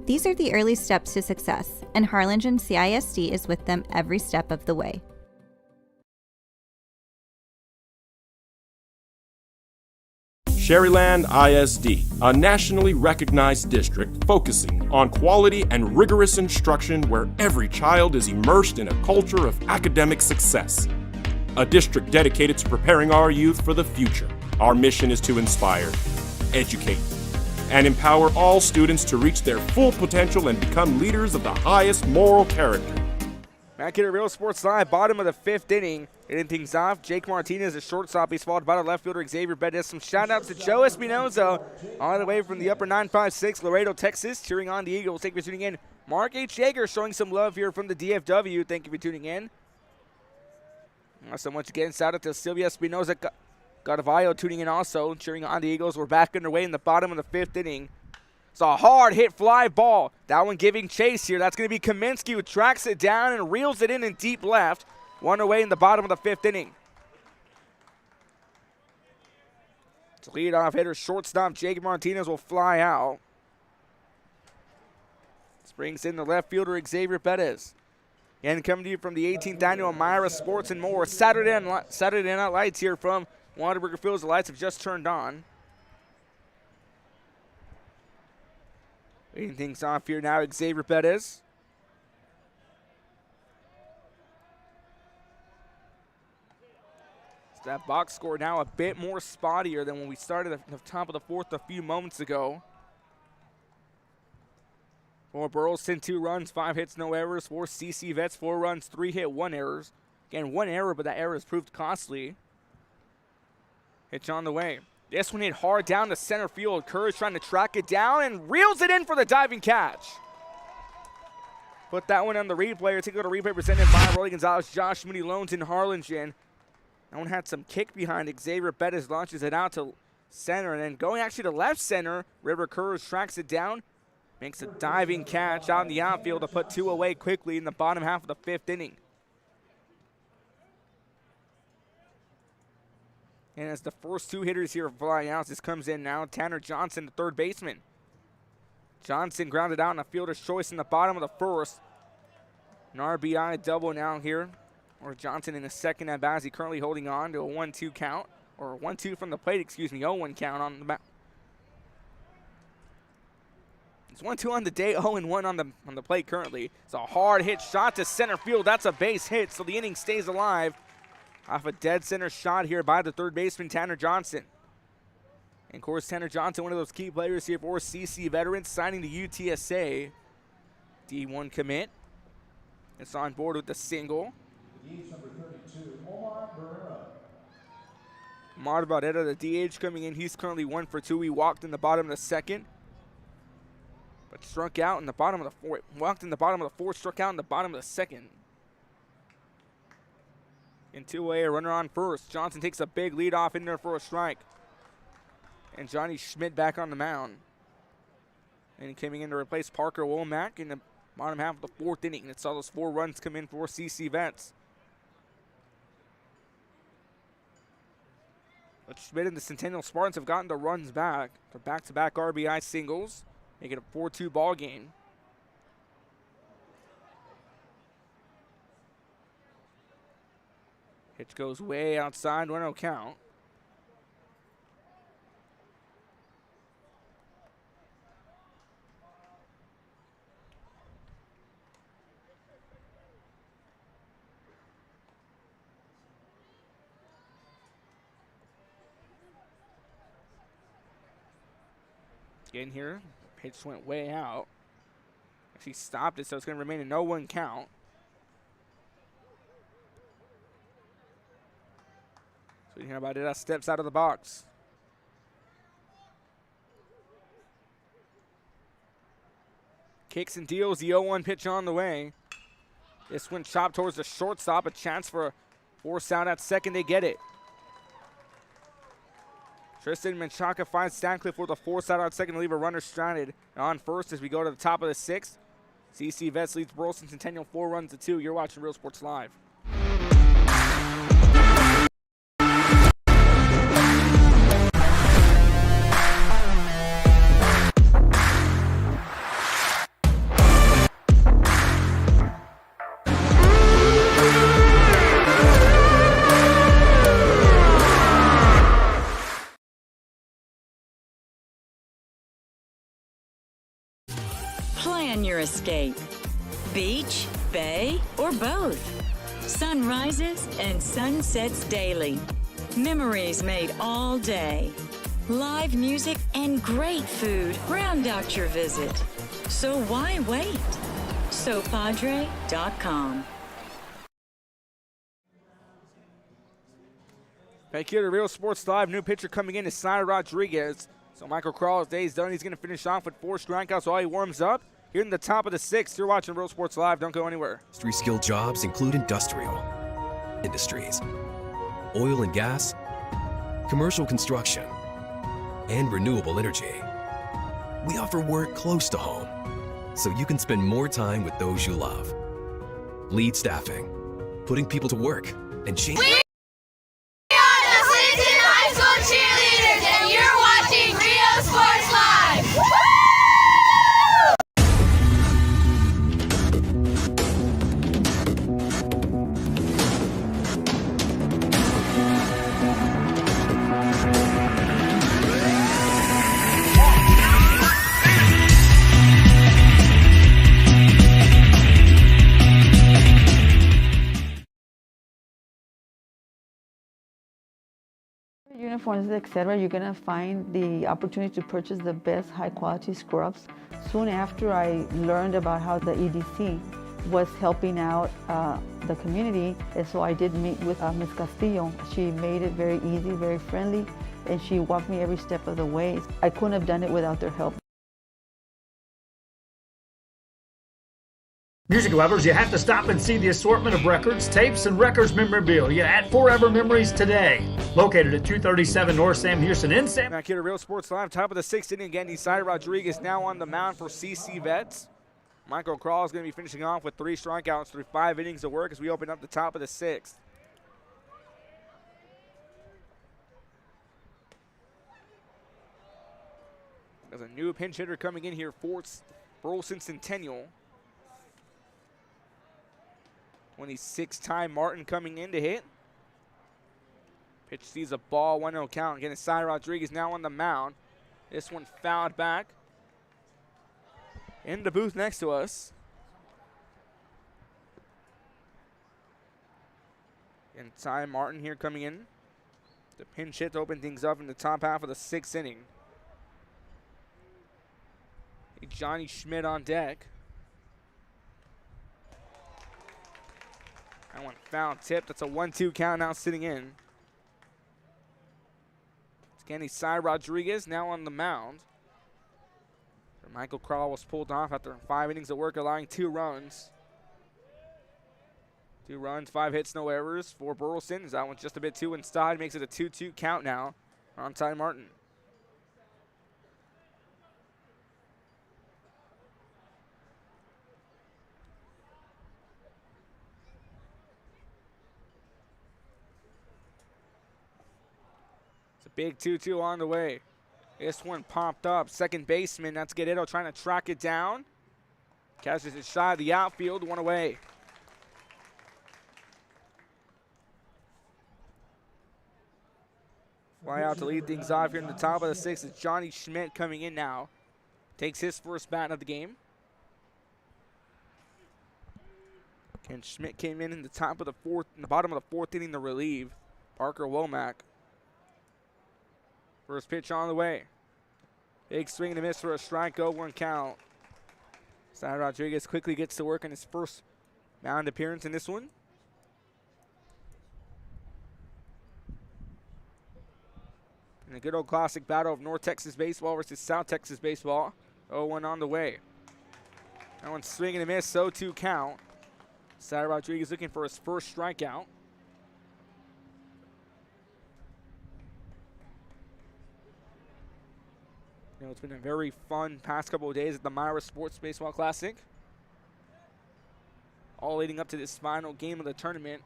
These are the early steps to success, and Harlingen CISD is with them every step of the way. Sherryland ISD, a nationally recognized district focusing on quality and rigorous instruction where every child is immersed in a culture of academic success. A district dedicated to preparing our youth for the future. Our mission is to inspire, educate, and empower all students to reach their full potential and become leaders of the highest moral character. Back here at Real Sports Live, bottom of the 5th inning. Hitting things off, Jake Martinez, a shortstop. He's followed by the left fielder, Xavier Bettis. Some shout-outs to Joe Espinoza, all the way from the upper 956, Laredo, Texas, cheering on the Eagles. Thank you for tuning in. Mark H. Yeager showing some love here from the DFW. Thank you for tuning in. Not so much again. Shout out to Sylvia Espinoza Garvayo tuning in also, cheering on the Eagles. We're back underway in the bottom of the 5th inning. It's a hard hit fly ball. That one giving chase here. That's going to be Kaminsky, who tracks it down and reels it in deep left. One away in the bottom of the 5th inning. So leadoff hitter, shortstop Jake Martinez will fly out. This brings in the left fielder Xavier Bettis. And coming to you from the 18th annual Mira Sports and More Saturday Night Lights here from Whataburger Fields. The lights have just turned on. Leading things off here now, Xavier Bettis. So that box score now a bit more spottier than when we started at the top of the 4th a few moments ago. For Burleson, 2 runs, 5 hits, no errors. For CC Vets, 4 runs, 3 hit, 1 errors. Again, 1 error, but that error has proved costly. Pitch on the way. This one hit hard down to center field. Courage trying to track it down and reels it in for the diving catch. Put that one on the replay. Take a look at the replay presented by Rolly Gonzalez, Josh Moody Loans in Harlingen. That one had some kick behind it. Xavier Bettis launches it out to center, and then going actually to left center. River Courage tracks it down, makes a diving catch out in the outfield to put 2 away quickly in the bottom half of the 5th inning. And as the first 2 hitters here flying out, this comes in now. Tanner Johnson, the third baseman. Johnson grounded out in a fielder's choice in the bottom of the 1st. An RBI double now here. Or Johnson in the second at bat as he currently holding on to a 1-2 count. Or 1-2 from the plate, 0-1 count on the bat. It's 1-2 on the day, 0-1 on the plate currently. It's a hard hit shot to center field. That's a base hit, so the inning stays alive. Off a dead center shot here by the third baseman, Tanner Johnson. And of course, Tanner Johnson, one of those key players here for CC Veterans, signing the UTSA D1 commit. It's on board with the single. Number 32, Omar Barrera. Omar Barrera, the DH coming in. He's currently 1 for 2. He walked in the bottom of the 2nd. But struck out in the bottom of the 4th. Walked in the bottom of the 4th, struck out in the bottom of the 2nd. In 2-away, a runner on first. Johnson takes a big lead off in there for a strike. And Johnny Schmidt back on the mound. And he coming in to replace Parker Womack in the bottom half of the 4th inning. And it saw those 4 runs come in for CC Vets. But Schmidt and the Centennial Spartans have gotten the runs back. For back-to-back RBI singles. Make it a 4-2 ball game. Pitch goes way outside, 1-0 count. Again here, pitch went way out. Actually stopped it, so it's going to remain a 0-1 count. So you hear about it, steps out of the box. Kicks and deals, the 0-1 pitch on the way. This one chopped towards the shortstop, a chance for a force out at second, they get it. Tristan Menchaca finds Stancliffe with a force out on second to leave a runner stranded. And on first as we go to the top of the 6th. CC Vets leads Burleson Centennial 4-2. You're watching Real Sports Live. Plan your escape. Beach, bay, or both. Sunrises and sunsets daily. Memories made all day. Live music and great food round out your visit. So why wait? SoPadre.com. Back here to Real Sports Live, new pitcher coming in is Cy Rodriguez. So Michael Crawl's day's done. He's going to finish off with 4 strikeouts while he warms up. Here in the top of the 6th, you're watching Real Sports Live. Don't go anywhere. Industry skilled jobs include industrial industries, oil and gas, commercial construction, and renewable energy. We offer work close to home, so you can spend more time with those you love. Lead Staffing, putting people to work and change. We are the Centennial High School cheerleaders, and you're watching Rio Sports Live. Woo! Uniforms, etc., you're going to find the opportunity to purchase the best high quality scrubs. Soon after I learned about how the EDC was helping out the community, and so I did meet with Ms. Castillo. She made it very easy, very friendly, and she walked me every step of the way. I couldn't have done it without their help. Music lovers, you have to stop and see the assortment of records, tapes, and records memorabilia at Forever Memories today. Located at 237 North Sam Houston in Sam. Back here to Real Sports Live, top of the 6th inning again. Cy Rodriguez now on the mound for CC Vets. Michael Crawl is going to be finishing off with 3 strikeouts through 5 innings of work as we open up the top of the 6th. There's a new pinch hitter coming in here for Burleson Centennial. 26-time Martin coming in to hit. Pitch sees a ball, 1-0 count. Again, Cy Rodriguez now on the mound. This one fouled back. In the booth next to us. And Ty Martin here coming in. The pinch hit to open things up in the top half of the 6th inning. Johnny Schmidt on deck. That one foul tip. That's a 1-2 count now sitting in. Again, Cy Rodriguez now on the mound. Michael Crawl was pulled off after 5 innings of work, allowing 2 runs. 2 runs, 5 hits, no errors for Burleson. That one's just a bit too inside. Makes it a 2-2 count now on Ty Martin. Big 2-2 on the way. This one popped up. Second baseman, that's Guerrero trying to track it down. Catches it shy of the outfield, 1 away. Fly out to lead things off here in the top of the 6th is Johnny Schmidt coming in now. Takes his first bat of the game. Ken Schmidt came in the top of the 4th, in the bottom of the 4th inning to relieve Parker Womack. First pitch on the way. Big swing and a miss for a strike, 0-1 count. Cy Rodriguez quickly gets to work on his first mound appearance in this one. And a good old classic battle of North Texas baseball versus South Texas baseball. 0-1 on the way. That one's swing and a miss, 0-2 count. Cy Rodriguez looking for his first strikeout. You know, it's been a very fun past couple of days at the Mira Sports Baseball Classic. All leading up to this final game of the tournament.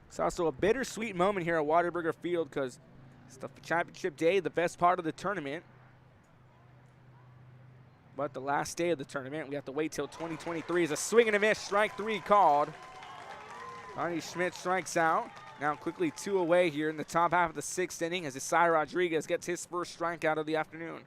It's also a bittersweet moment here at Whataburger Field because it's the championship day, the best part of the tournament. But the last day of the tournament, we have to wait till 2023. Is a swing and a miss, strike 3 called. Johnny Schmidt strikes out. Now quickly 2 away here in the top half of the 6th inning as Cy Rodriguez gets his first strikeout of the afternoon.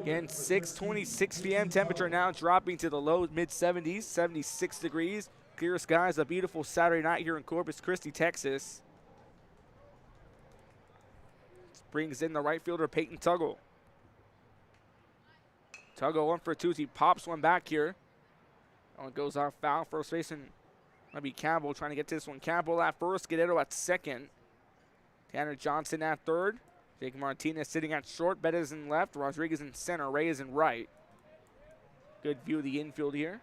Again, 6:26 p.m. temperature now dropping to the low mid-70s, 76 degrees. Clear skies, a beautiful Saturday night here in Corpus Christi, Texas. brings in the right fielder, Peyton Tuggle. Tuggle 1 for 2. He pops one back here. That one goes off foul. First baseman might be Campbell trying to get to this one. Campbell at first, Guerrero at second. Tanner Johnson at third. Jake Martinez sitting at short. Bettis in left. Rodriguez in center. Reyes in right. Good view of the infield here.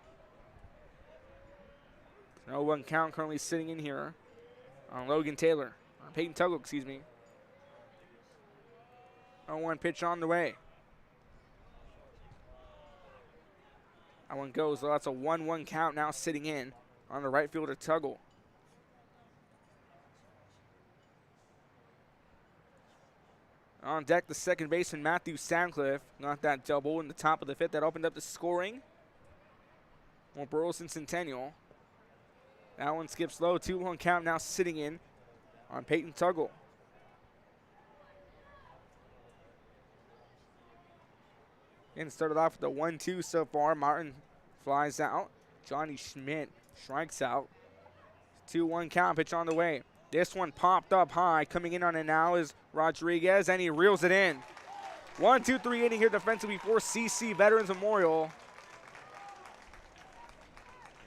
0-1 count currently sitting in here on Logan Taylor. Or Peyton Tuggle, excuse me. 0-1 pitch on the way. That one goes. So that's a 1-1 count now sitting in on the right fielder, Tuggle. On deck, the second baseman, Matthew Sandcliffe. Not that double in the top of the fifth. That opened up the scoring. More Burleson Centennial. That one skips low. 2-1 count now sitting in on Peyton Tuggle. And started off with the 1-2 so far. Martin flies out. Johnny Schmidt strikes out. 2-1 count, pitch on the way. This one popped up high. Coming in on it now is Rodriguez, and he reels it in. 1-2-3 inning here defensively for CC Veterans Memorial.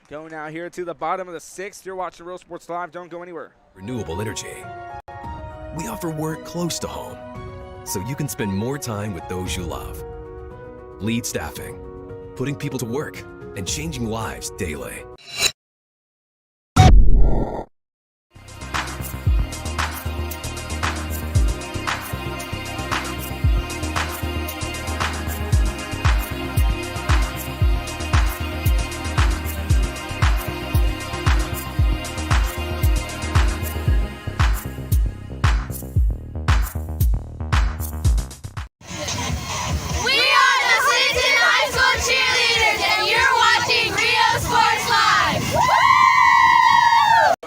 Go now here to the bottom of the sixth. You're watching Real Sports Live. Don't go anywhere. Renewable energy. We offer work close to home, so you can spend more time with those you love. Lead staffing, putting people to work, and changing lives daily.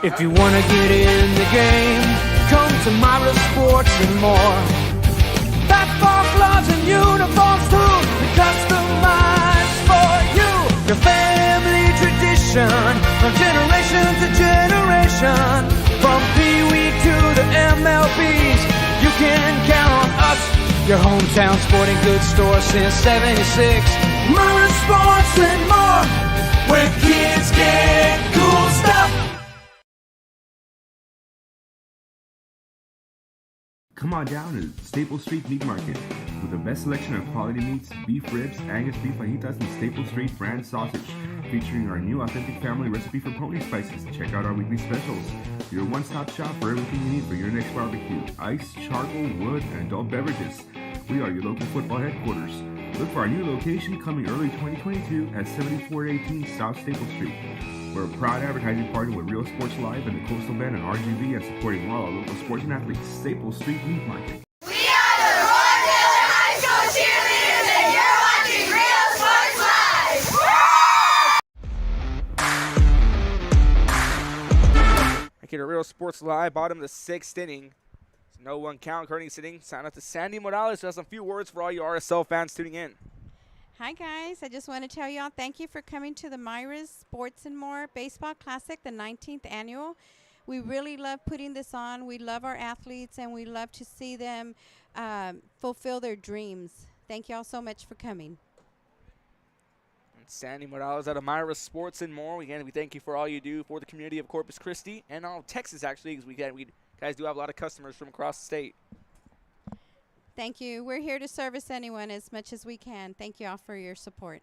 If you wanna get in the game, come to Mira Sports and more. Basketball gloves and uniforms too, customized for you. Your family tradition, from generation to generation. From Pee Wee to the MLBs, you can count on us. Your hometown sporting goods store since '76. Mira Sports and more, where kids get cool stuff. Come on down to Staple Street Meat Market with the best selection of quality meats, beef ribs, Angus beef fajitas, and Staple Street brand sausage, featuring our new authentic family recipe for pony spices. Check out our weekly specials. Your one-stop shop for everything you need for your next barbecue: ice, charcoal, wood, and adult beverages. We are your local football headquarters. Look for our new location coming early 2022 at 7418 South Staple Street. We're a proud advertising partner with Real Sports Live and the Coastal Band and RGV, and supporting all our local sports and athletes. Staple Street Meat Market. We are the Roy Miller High School cheerleaders, and you're watching Real Sports Live. Back here to Real Sports Live, bottom of the sixth inning. It's 0-1 count, currently sitting. Sign up to Sandy Morales, who has some few words for all you RSL fans tuning in. Hi guys, I just want to tell y'all thank you for coming to the Mira's Sports and More Baseball Classic, the 19th annual. We really love putting this on. We love our athletes, and we love to see them fulfill their dreams. Thank y'all so much for coming. And Sandy Morales out of Mira Sports and More. Again, we thank you for all you do for the community of Corpus Christi and all of Texas, actually, because we guys do have a lot of customers from across the state. Thank you. We're here to service anyone as much as we can. Thank you all for your support.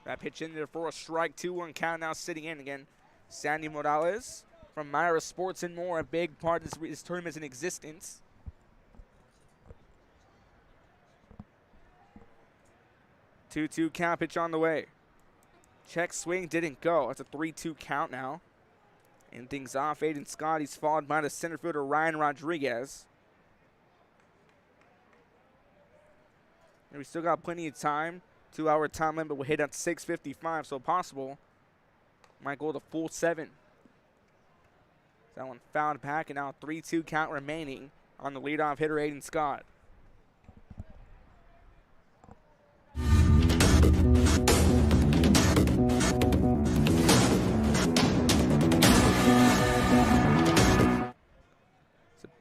That pitch in there for a strike. 2-1 count now sitting in again. Sandy Morales from Mira Sports and More, a big part of this tournament's in existence. Two-2 count, pitch on the way. Check swing didn't go. That's a 3-2 count now. And things off. Aiden Scott, he's followed by the center fielder Ryan Rodriguez. And we still got plenty of time. 2-hour time limit will hit at 6:55, so possible. Might go to full 7. That one fouled back, and now 3-2 count remaining on the leadoff hitter, Aiden Scott.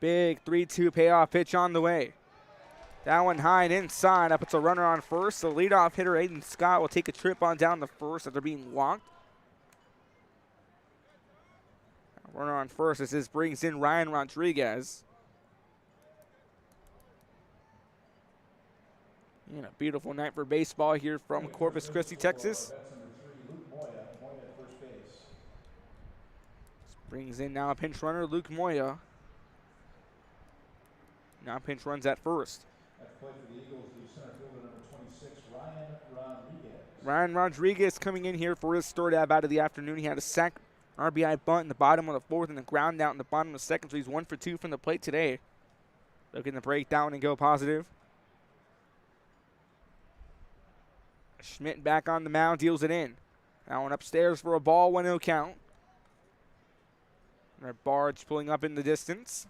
big 3-2 payoff pitch on the way. That one high and inside. That puts a runner on first. The leadoff hitter, Aiden Scott, will take a trip on down to first after being walked. Runner on first as this brings in Ryan Rodriguez. And a beautiful night for baseball here from Corpus Christi, Texas. Brings in now a pinch runner, Luke Moya. Now pinch runs at first. Ryan Rodriguez coming in here for his third at-bat of the afternoon. He had a sac, RBI bunt in the bottom of the fourth and a ground out in the bottom of the second, so he's 1 for 2 from the plate today. Looking to break down and go positive. Schmidt back on the mound, deals it in. That one upstairs for a ball, 1-0 count. And our Barge pulling up in the distance.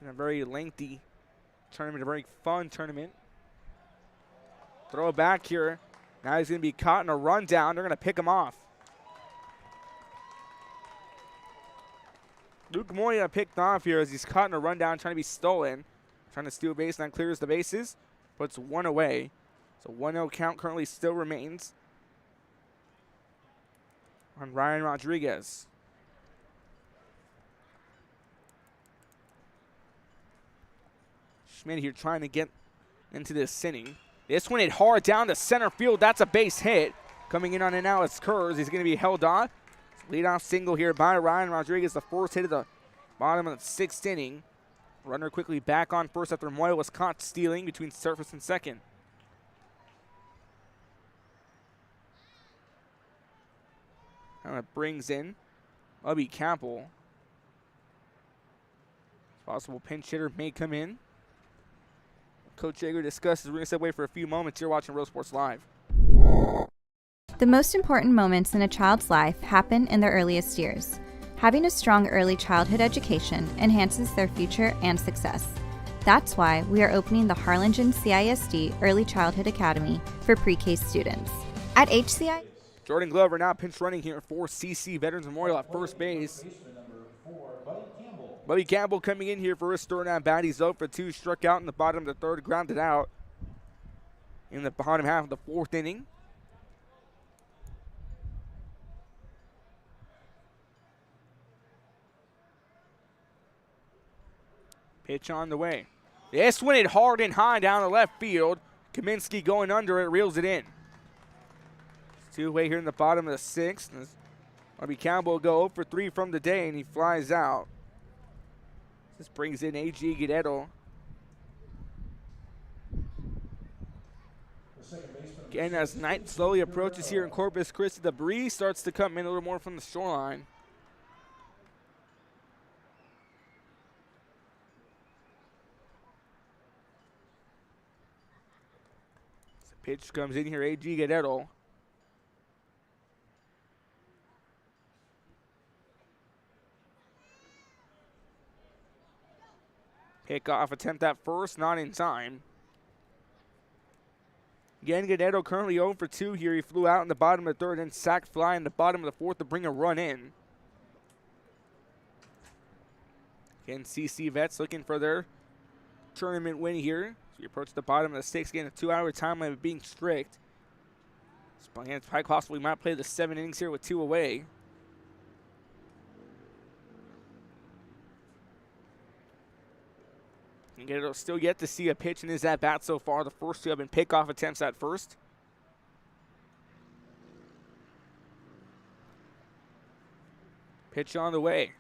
In a very lengthy tournament, a very fun tournament. Throw it back here. Now he's going to be caught in a rundown. They're going to pick him off. Luke Moya picked off here as he's caught in a rundown, trying to be stolen. Trying to steal base, and clears the bases. Puts one away. So 1-0 count currently still remains on Ryan Rodriguez. Schmidt here trying to get into this inning. This one hit hard down to center field. That's a base hit. Coming in on it now is Kurz. He's going to be held on. Leadoff single here by Ryan Rodriguez. The first hit of the bottom of the sixth inning. Runner quickly back on first after Moya was caught stealing between surface and second. Now it brings in Ubby Campbell. Possible pinch hitter may come in. Coach Yeager discusses. We're going to step away for a few moments. You're watching Real Sports Live. The most important moments in a child's life happen in their earliest years. Having a strong early childhood education enhances their future and success. That's why we are opening the Harlingen CISD Early Childhood Academy for pre-K students. At HCI, Jordan Glover now pinch running here for CC Veterans Memorial at first base. Buddy Campbell coming in here for his third at bat. He's 0 for 2, struck out in the bottom of the third, grounded out in the bottom half of the fourth inning. Pitch on the way. This one hit hard and high down the left field. Kaminsky going under it, reels it in. Two-way here in the bottom of the sixth. Buddy Campbell will go 0 for 3 from the day, and he flies out. This brings in A.G. Guerrero. Again, as night slowly approaches here in Corpus Christi, the breeze starts to come in a little more from the shoreline. As the pitch comes in here, A.G. Guerrero. Pick-off attempt at first, not in time. Again, Guerrero currently 0 for 2 here. He flew out in the bottom of the third and sack fly in the bottom of the fourth to bring a run in. Again, CC Vets looking for their tournament win here. So we approach the bottom of the sixth. Again, a 2-hour time limit being strict. It's quite possible we might play the 7 innings here with 2 away. Guerrero still yet to see a pitch in his at-bat so far. The first 2 have been pick-off attempts at first. Pitch on the way.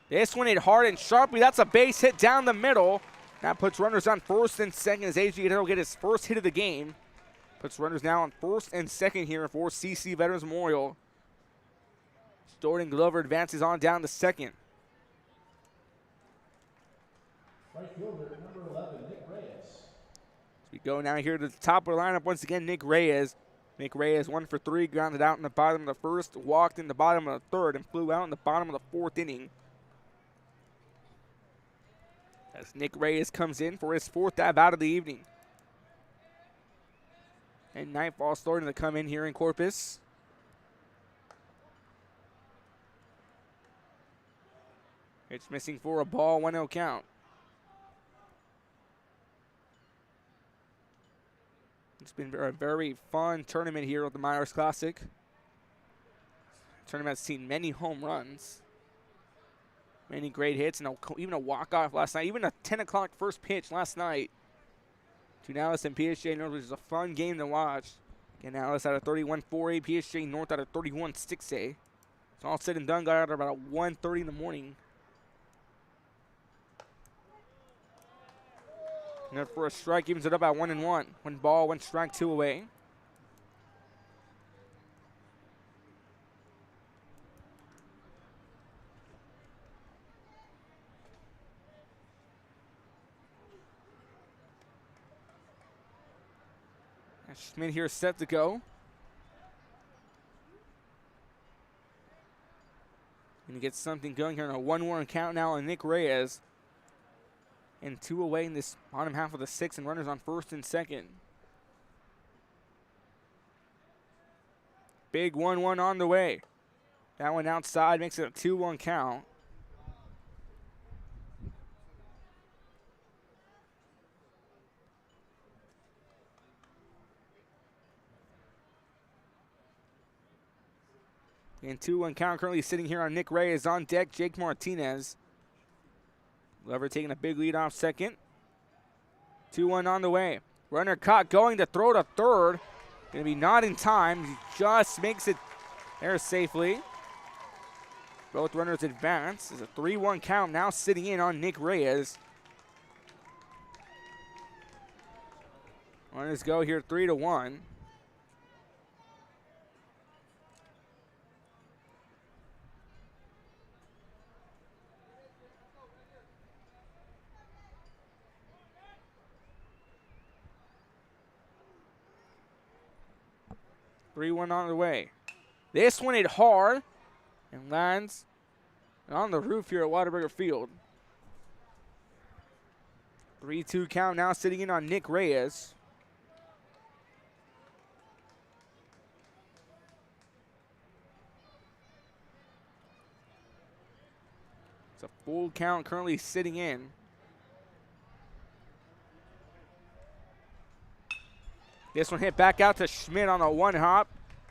This one hit hard and sharply. That's a base hit down the middle. That puts runners on first and second as A.G. Guerrero get his first hit of the game. Puts runners now on first and second here for CC Veterans Memorial. Jordan Glover advances on down to second. Right fielder, number 11, Nick Reyes. So we go now here to the top of the lineup once again, Nick Reyes. Nick Reyes 1 for 3, grounded out in the bottom of the first, walked in the bottom of the third, and flew out in the bottom of the fourth inning. As Nick Reyes comes in for his 4th at-bat of the evening. And nightfall starting to come in here in Corpus. It's missing for a ball, 1-0 count. It's been a very fun tournament here at the Myers Classic. Tournament has seen many home runs, many great hits, and even a walk-off last night, even a 10 o'clock first pitch last night to Dallas and PSG North, which is a fun game to watch. Again, Dallas out of 31-4A, PSG North out of 31-6A. It's all said and done, got out at about 1:30 in the morning. And then for a strike, evens it up at 1-1. 1 ball, 1 strike, 2 away. And Schmidt here set to go. And he gets something going here on a 1-1 count now on Nick Reyes. And 2 away in this bottom half of the 6th, and runners on first and second. Big 1-1 on the way. That one outside makes it a 2-1 count. And 2-1 count currently sitting here on Nick Reyes. On deck, Jake Martinez. Glover taking a big lead off second. 2-1 on the way. Runner caught going to throw to third. Going to be not in time. He just makes it there safely. Both runners advance. It's a 3-1 count now sitting in on Nick Reyes. Runners go here 3-1. On the way. This one hit hard and lands on the roof here at Whataburger Field. 3-2 count now sitting in on Nick Reyes. It's a full count currently sitting in. This one hit back out to Schmidt on a 1-hop.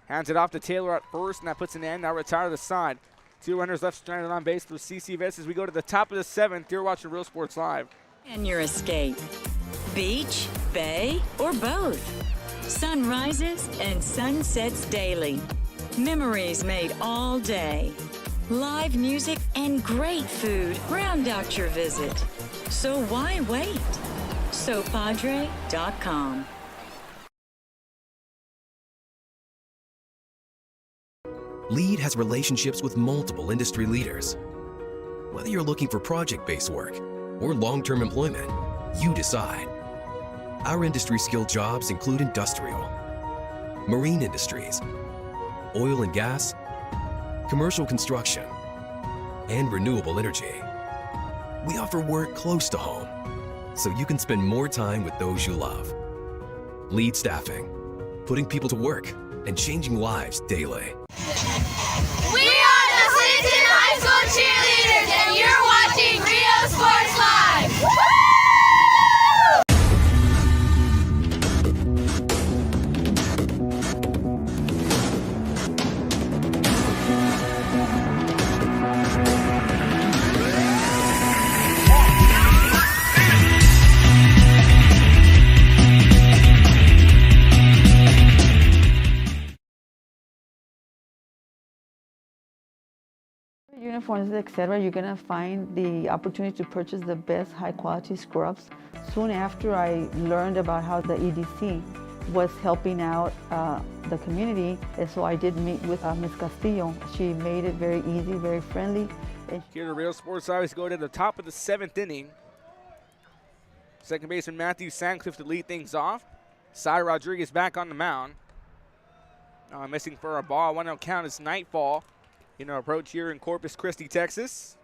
Hands it off to Taylor at first, and that puts an end. Now retire to the side. 2 runners left stranded on base through CC Vest as we go to the top of the 7th. You're watching Real Sports Live. And your escape. Beach, bay, or both. Sunrises and sunsets daily. Memories made all day. Live music and great food round out your visit. So why wait? SoPadre.com. LEAD has relationships with multiple industry leaders. Whether you're looking for project-based work or long-term employment, you decide. Our industry-skilled jobs include industrial, marine industries, oil and gas, commercial construction, and renewable energy. We offer work close to home, so you can spend more time with those you love. LEAD Staffing, putting people to work and changing lives daily. We are the Centennial High School cheerleaders, and you're watching Rio Sports Live. Woo! Uniforms, etc., you're gonna find the opportunity to purchase the best high-quality scrubs. Soon after I learned about how the EDC was helping out the community, and so I did meet with Ms. Castillo. She made it very easy, very friendly. Here the Real Sports Live go to the top of the 7th inning. Second baseman Matthew Sandcliffe to lead things off. Cy Rodriguez back on the mound. Missing for a ball. 1-0 count is nightfall. In our approach here in Corpus Christi, Texas.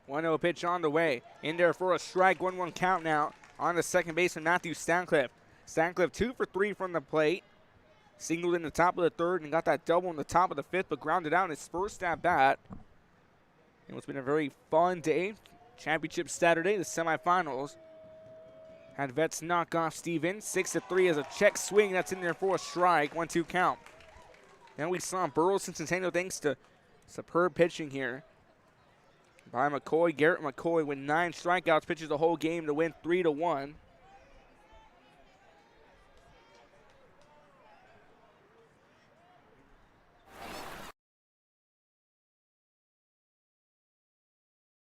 One 1-0 pitch on the way. In there for a strike. 1-1 count now on the second baseman, Matthew Stancliffe. Sandcliffe 2 for 3 from the plate. Singled in the top of the third and got that double in the top of the fifth, but grounded out in his first at bat. And it's been a very fun day. Championship Saturday, the semifinals. Had Vets knock off Stevens 6-3 as a check swing. That's in there for a strike. 1-2 count. Then we saw Burleson Centennial thanks to superb pitching here by McCoy. Garrett McCoy with 9 strikeouts, pitches the whole game to win 3-1.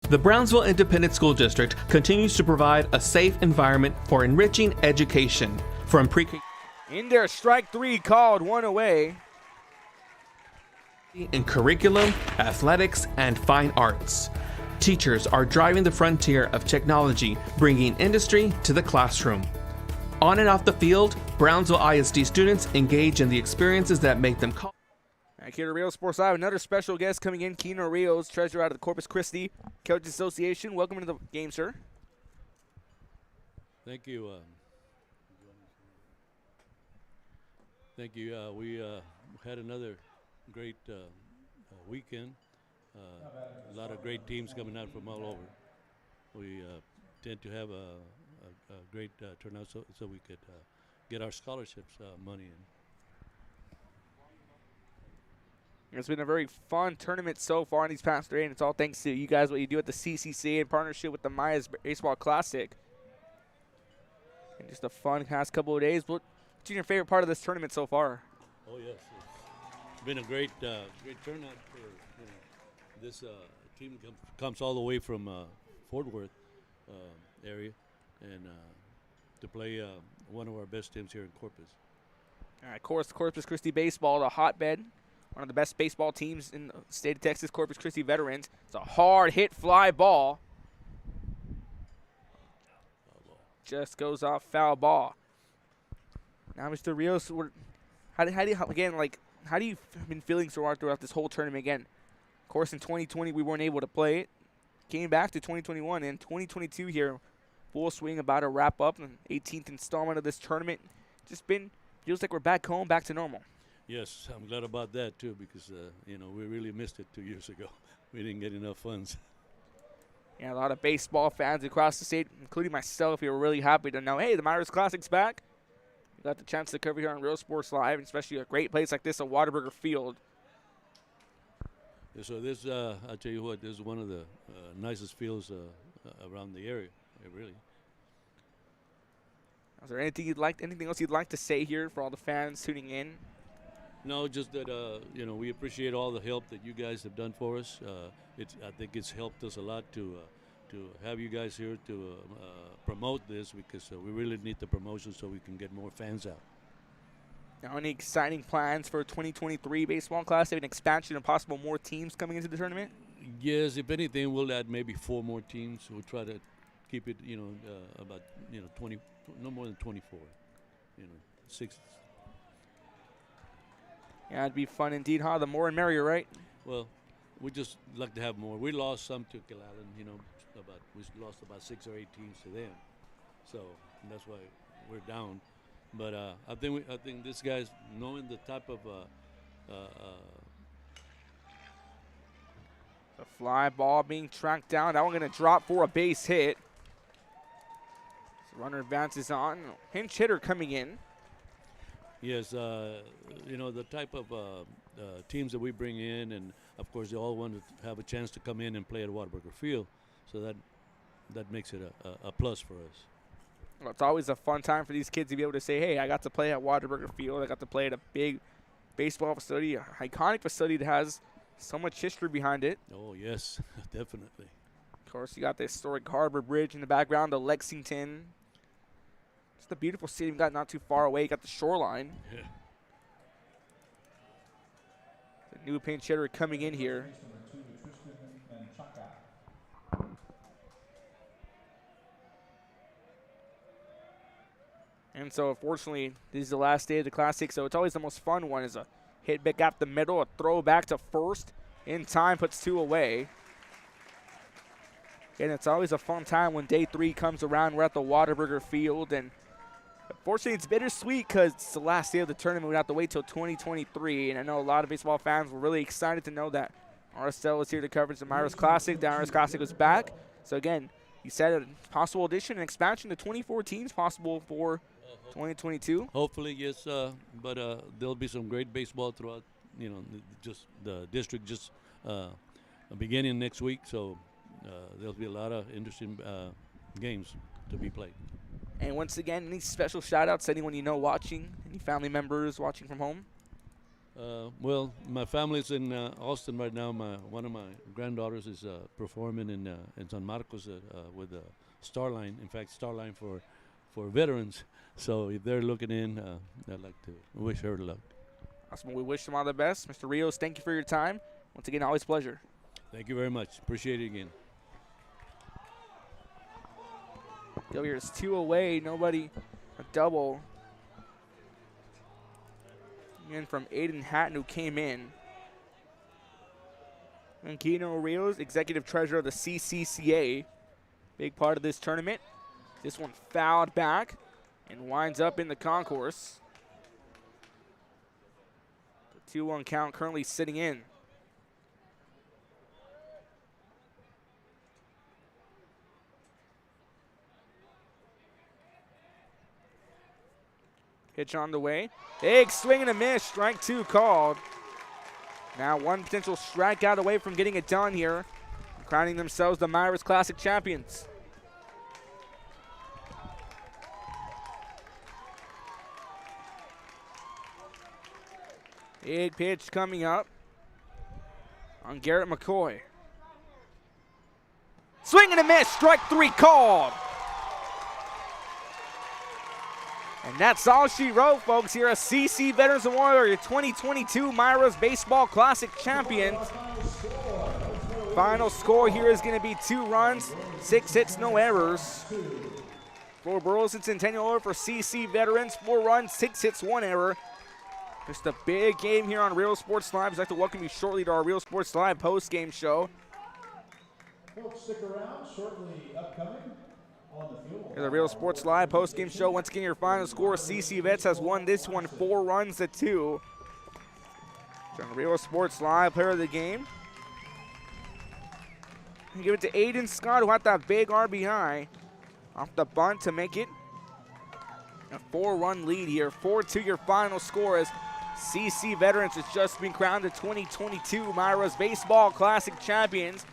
The Brownsville Independent School District continues to provide a safe environment for enriching education from pre-K. In there, strike 3 called, 1 away. In curriculum, athletics, and fine arts. Teachers are driving the frontier of technology, bringing industry to the classroom. On and off the field, Brownsville ISD students engage in the experiences that make them call. Back here at Rio Sports Live, another special guest coming in, Keno Rios, treasurer out of the Corpus Christi Coaches Association. Welcome to the game, sir. Thank you. Thank you. We had another great weekend. A lot of great teams coming out from all over. We tend to have a great turnout so we could get our scholarships money in. It's been a very fun tournament so far in these past 3, and it's all thanks to you guys, what you do at the CCC in partnership with the Maya's Baseball Classic. And just a fun past couple of days. What's your favorite part of this tournament so far? Oh, yes. It's been a great great turnout for this team comes all the way from Fort Worth area and to play one of our best teams here in Corpus. All right, of course, Corpus Christi baseball, the hotbed. One of the best baseball teams in the state of Texas, Corpus Christi veterans. It's a hard hit fly ball. Just goes off foul ball. Now, Mr. Rios, how do you been feeling so far throughout this whole tournament again? Of course, in 2020 we weren't able to play it. Came back to 2021 and 2022 here, full swing, about to wrap up the 18th installment of this tournament. Feels like we're back home, back to normal. Yes, I'm glad about that too because we really missed it 2 years ago. We didn't get enough funds. Yeah, a lot of baseball fans across the state, including myself, we were really happy to know, hey, the Myers Classic's back. We got the chance to cover here on Real Sports Live, especially a great place like this at Whataburger Field. Yeah, so this, I'll tell you what, this is one of the nicest fields around the area, really. Is there anything else you'd like to say here for all the fans tuning in? No, just that we appreciate all the help that you guys have done for us. I think it's helped us a lot to have you guys here to promote this because we really need the promotion so we can get more fans out. Now, any exciting plans for 2023 Baseball Classic, an expansion and possible more teams coming into the tournament? Yes, if anything, we'll add maybe 4 more teams. We'll try to keep it, about 20, no more than 24. 6. Yeah, it'd be fun indeed, huh? The more and merrier, right? Well, we just like to have more. We lost some to Killallen, we lost about 6 or 8 teams to them, so that's why we're down. But I think this guy's knowing the type of the fly ball being tracked down. That one going to drop for a base hit. So runner advances on. Pinch hitter coming in. Yes, the type of teams that we bring in, and of course they all want to have a chance to come in and play at Whataburger Field, so that makes it a plus for us. Well, it's always a fun time for these kids to be able to say, hey, I got to play at Whataburger Field. I got to play at a big baseball facility, an iconic facility that has so much history behind it. Oh, yes, definitely. Of course, you got the historic Harbor Bridge in the background, the Lexington. It's a beautiful city. We got not too far away. You got the shoreline. Yeah. The new pinch hitter coming in here. And so, unfortunately, this is the last day of the Classic, so it's always the most fun one is a hit back up the middle, a throw back to first. In time, puts 2 away. And it's always a fun time when day 3 comes around. We're at the Whataburger Field, and Fortunately, it's bittersweet because it's the last day of the tournament. We have to wait till 2023, and I know a lot of baseball fans were really excited to know that RSL was here to cover the Myra's Classic. The Myra's Classic was back. So again, he said a possible addition and expansion to 2014 is possible for 2022. Hopefully, yes, but there'll be some great baseball throughout, just the district beginning next week. So there'll be a lot of interesting games to be played. And once again, any special shout-outs to anyone you know watching, any family members watching from home? Well, my family's in Austin right now. One of my granddaughters is performing in San Marcos with Starline. In fact, Starline for veterans. So if they're looking in, I'd like to wish her luck. Awesome. We wish them all the best. Mr. Rios, thank you for your time. Once again, always a pleasure. Thank you very much. Appreciate it again. Here's 2 away. Nobody. A double. Again from Aiden Hatton, who came in. And Kino Rios, executive treasurer of the CCCA. Big part of this tournament. This one fouled back and winds up in the concourse. The 2-1 count currently sitting in. Pitch on the way. Big swing and a miss. Strike 2 called. Now one potential strikeout away from getting it done here. Crowning themselves the Myra's Classic champions. Big pitch coming up on Garrett McCoy. Swing and a miss. Strike 3 called. And that's all she wrote, folks. Here, a CC Veterans Memorial, your 2022 Myra's Baseball Classic champions. Final score here is going to be 2 runs, 6 hits, no errors. For Burleson Centennial, for CC Veterans, 4 runs, 6 hits, 1 error. Just a big game here on Real Sports Live. I'd like to welcome you shortly to our Real Sports Live post-game show. Folks, stick around. Shortly upcoming. The Real Sports Live post-game show. Once again, your final score, CC Vets has won this one 4 runs to 2. On Real Sports Live, player of the game. Give it to Aiden Scott, who had that big RBI off the bunt to make it a 4-run lead here. 4-2 your final score as CC Veterans has just been crowned the 2022 Myra's Baseball Classic champions.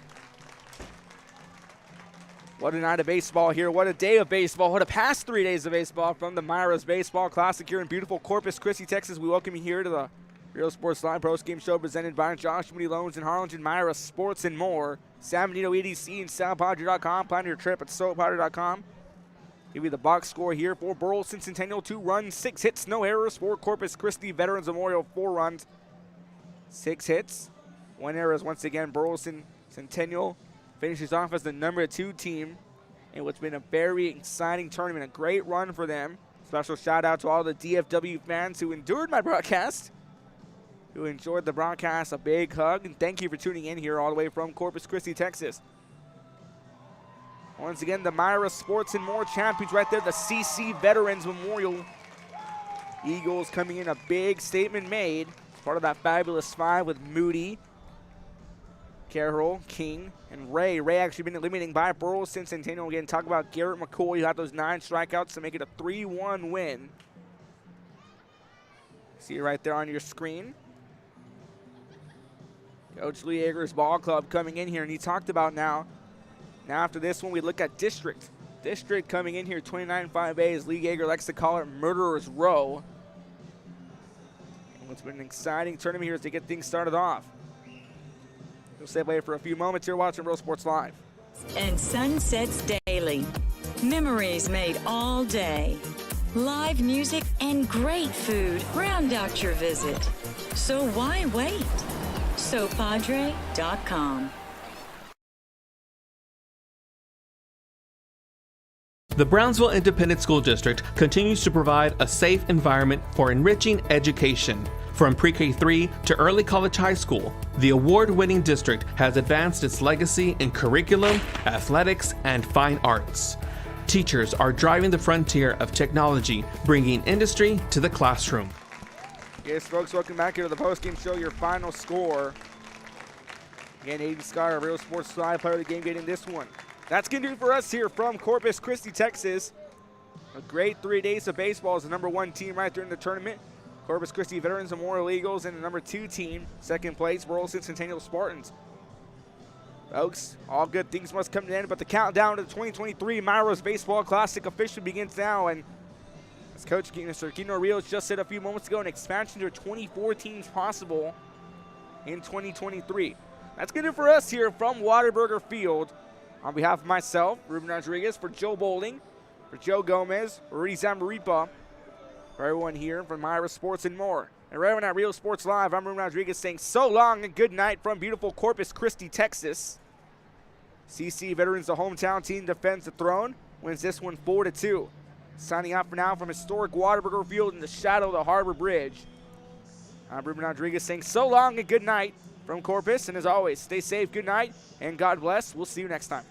What a night of baseball here. What a day of baseball. What a past 3 days of baseball from the Myra's Baseball Classic here in beautiful Corpus Christi, Texas. We welcome you here to the Real Sports Live post-game show presented by Josh Moody Loans in Harlingen, Myra Sports and more. San Benito EDC and SalPadre.com. Plan your trip at SoPadre.com. Give you the box score here for Burleson Centennial. 2 runs, 6 hits, no errors. For Corpus Christi Veterans Memorial, 4 runs, 6 hits, 1 error. Once again, Burleson Centennial finishes off as the number 2 team in what's been a very exciting tournament, a great run for them. Special shout out to all the DFW fans who endured my broadcast, who enjoyed the broadcast. A big hug, and thank you for tuning in here all the way from Corpus Christi, Texas. Once again, the Myra Sports and More champions right there, the CC Veterans Memorial. Eagles coming in, a big statement made. Part of that fabulous 5 with Moody, Carroll, King, and Ray. Ray actually been eliminating by Burleson Centennial. Again, talk about Garrett McCoy, who had those 9 strikeouts to make it a 3-1 win. See it right there on your screen. Coach Lee Eggers Ball Club coming in here, and he talked about now after this one, we look at District. District coming in here, 29-5A, as Lee Yeager likes to call it, Murderer's Row. And what's been an exciting tournament here is to get things started off. We'll stay away for a few moments here watching Real Sports Live. And Sunsets Daily. Memories made all day. Live music and great food round out your visit. So why wait? SoPadre.com. The Brownsville Independent School District continues to provide a safe environment for enriching education. From pre-K3 to early college high school, the award-winning district has advanced its legacy in curriculum, athletics, and fine arts. Teachers are driving the frontier of technology, bringing industry to the classroom. Yes, folks, welcome back here to the postgame show. Your final score. Again, Aiden Scott, our Real Sports Live player of the game, getting this one. That's going to do it for us here from Corpus Christi, Texas. A great 3 days of baseball as the #1 team right there in the tournament. Corpus Christi Veterans Memorial Eagles and the #2 team, second place, Burleson Centennial Spartans. Folks, all good things must come to an end, but the countdown to the 2023 Myra's Baseball Classic officially begins now. And as Coach Mr. Kino Rios just said a few moments ago, an expansion to 24 teams possible in 2023. That's going to do it for us here from Whataburger Field. On behalf of myself, Ruben Rodriguez, for Joe Bowling, for Joe Gomez, Rudy Zamaripa, for everyone here from Myra Sports and more. And right now at Real Sports Live, I'm Ruben Rodriguez saying so long and good night from beautiful Corpus Christi, Texas. CC Veterans, the hometown team, defends the throne, wins this one 4-2. Signing out for now from historic Whataburger Field in the shadow of the Harbor Bridge. I'm Ruben Rodriguez saying so long and good night from Corpus. And as always, stay safe, good night, and God bless. We'll see you next time.